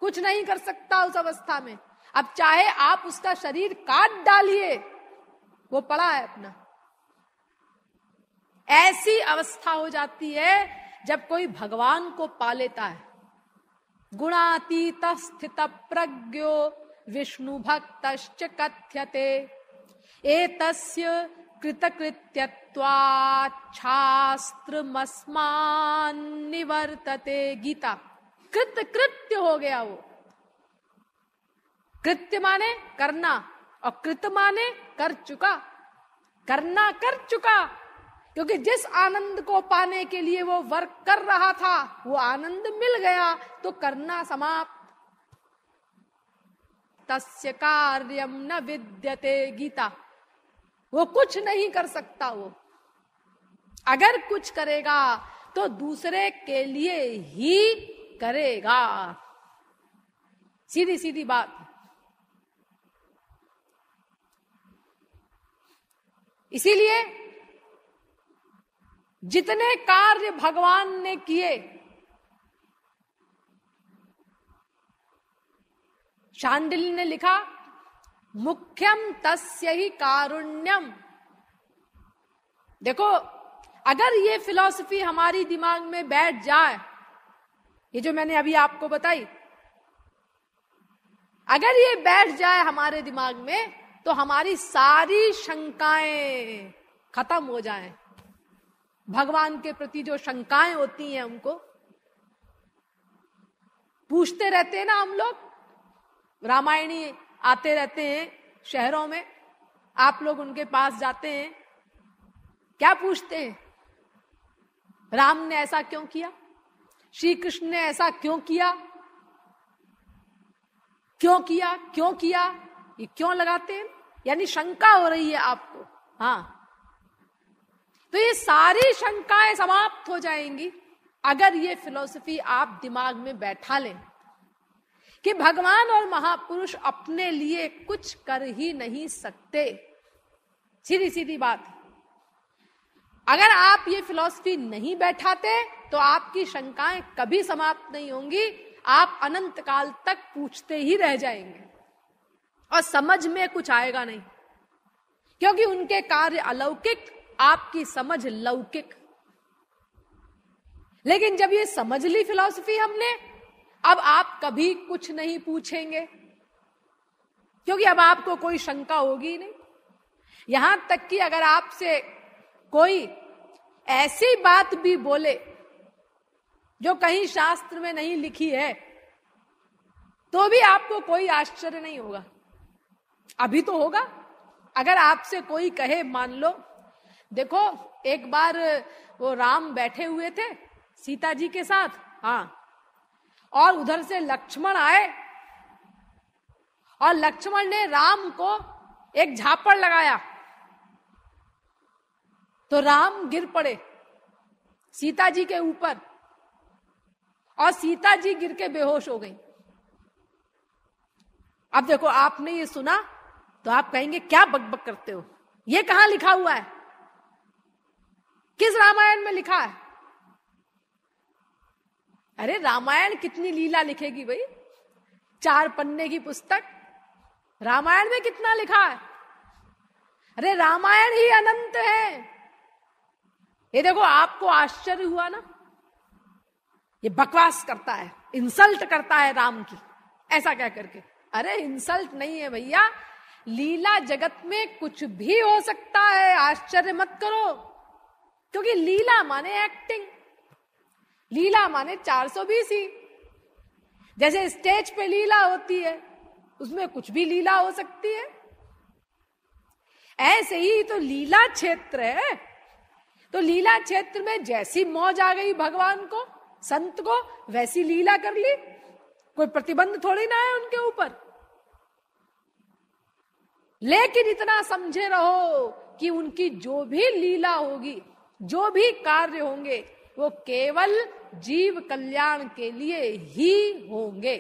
कुछ नहीं कर सकता उस अवस्था में। अब चाहे आप उसका शरीर काट डालिए, वो पड़ा है अपना। ऐसी अवस्था हो जाती है जब कोई भगवान को पा लेता है। गुणातीत स्थित प्रज्ञो विष्णु भक्तश्च कथ्यते एतस्य कृतकृत्यत्वाच्छास्त्रमस्मान् निवर्तते। गीता, कृत्य हो गया वो। कृत्य माने करना और कृत माने कर चुका, करना कर चुका। क्योंकि जिस आनंद को पाने के लिए वो वर्क कर रहा था वो आनंद मिल गया तो करना समाप्त। तस्य कार्यम न विद्यते गीता, वो कुछ नहीं कर सकता। वो अगर कुछ करेगा तो दूसरे के लिए ही करेगा। सीधी सीधी बात। इसीलिए जितने कार्य भगवान ने किए, शांडिल्य ने लिखा मुख्यम तस्य ही कारुण्यम। देखो, अगर ये फिलॉसफी हमारी दिमाग में बैठ जाए, ये जो मैंने अभी आपको बताई, अगर ये बैठ जाए हमारे दिमाग में तो हमारी सारी शंकाएं खत्म हो जाएं। भगवान के प्रति जो शंकाएं होती हैं उनको पूछते रहते हैं ना हम लोग, रामायणी आते रहते हैं शहरों में, आप लोग उनके पास जाते हैं, क्या पूछते हैं? राम ने ऐसा क्यों किया? श्री कृष्ण ने ऐसा क्यों किया? क्यों किया? क्यों किया? ये क्यों लगाते हैं? यानी शंका हो रही है आपको। हाँ, तो ये सारी शंकाएं समाप्त हो जाएंगी अगर ये फिलॉसफी आप दिमाग में बैठा लें कि भगवान और महापुरुष अपने लिए कुछ कर ही नहीं सकते। सीधी सीधी बात। अगर आप ये फिलॉसफी नहीं बैठाते तो आपकी शंकाएं कभी समाप्त नहीं होंगी, आप अनंत काल तक पूछते ही रह जाएंगे और समझ में कुछ आएगा नहीं, क्योंकि उनके कार्य अलौकिक, आपकी समझ लौकिक। लेकिन जब ये समझ ली फिलॉसफी हमने, अब आप कभी कुछ नहीं पूछेंगे, क्योंकि अब आपको कोई शंका होगी नहीं। यहां तक कि अगर आपसे कोई ऐसी बात भी बोले जो कहीं शास्त्र में नहीं लिखी है, तो भी आपको कोई आश्चर्य नहीं होगा। अभी तो होगा। अगर आपसे कोई कहे, मान लो देखो एक बार वो राम बैठे हुए थे सीता जी के साथ, हाँ, और उधर से लक्ष्मण आए और लक्ष्मण ने राम को एक झापड़ लगाया तो राम गिर पड़े सीता जी के ऊपर और सीता जी गिर के बेहोश हो गई। अब देखो, आपने ये सुना तो आप कहेंगे क्या बकबक करते हो, ये कहां लिखा हुआ है, किस रामायण में लिखा है? अरे रामायण कितनी लीला लिखेगी भाई, 4 पन्ने की पुस्तक, रामायण में कितना लिखा है? अरे रामायण ही अनंत है। ये देखो, आपको आश्चर्य हुआ ना, ये बकवास करता है, इंसल्ट करता है राम की, ऐसा क्या करके? अरे इंसल्ट नहीं है भैया, लीला जगत में कुछ भी हो सकता है, आश्चर्य मत करो। क्योंकि लीला माने एक्टिंग, लीला माने 420 ही। जैसे स्टेज पे लीला होती है, उसमें कुछ भी लीला हो सकती है, ऐसे ही तो लीला क्षेत्र है। तो लीला क्षेत्र में जैसी मौज आ गई भगवान को, संत को, वैसी लीला कर ली, कोई प्रतिबंध थोड़ी ना है उनके ऊपर। लेकिन इतना समझे रहो कि उनकी जो भी लीला होगी, जो भी कार्य होंगे, वो केवल जीव कल्याण के लिए ही होंगे।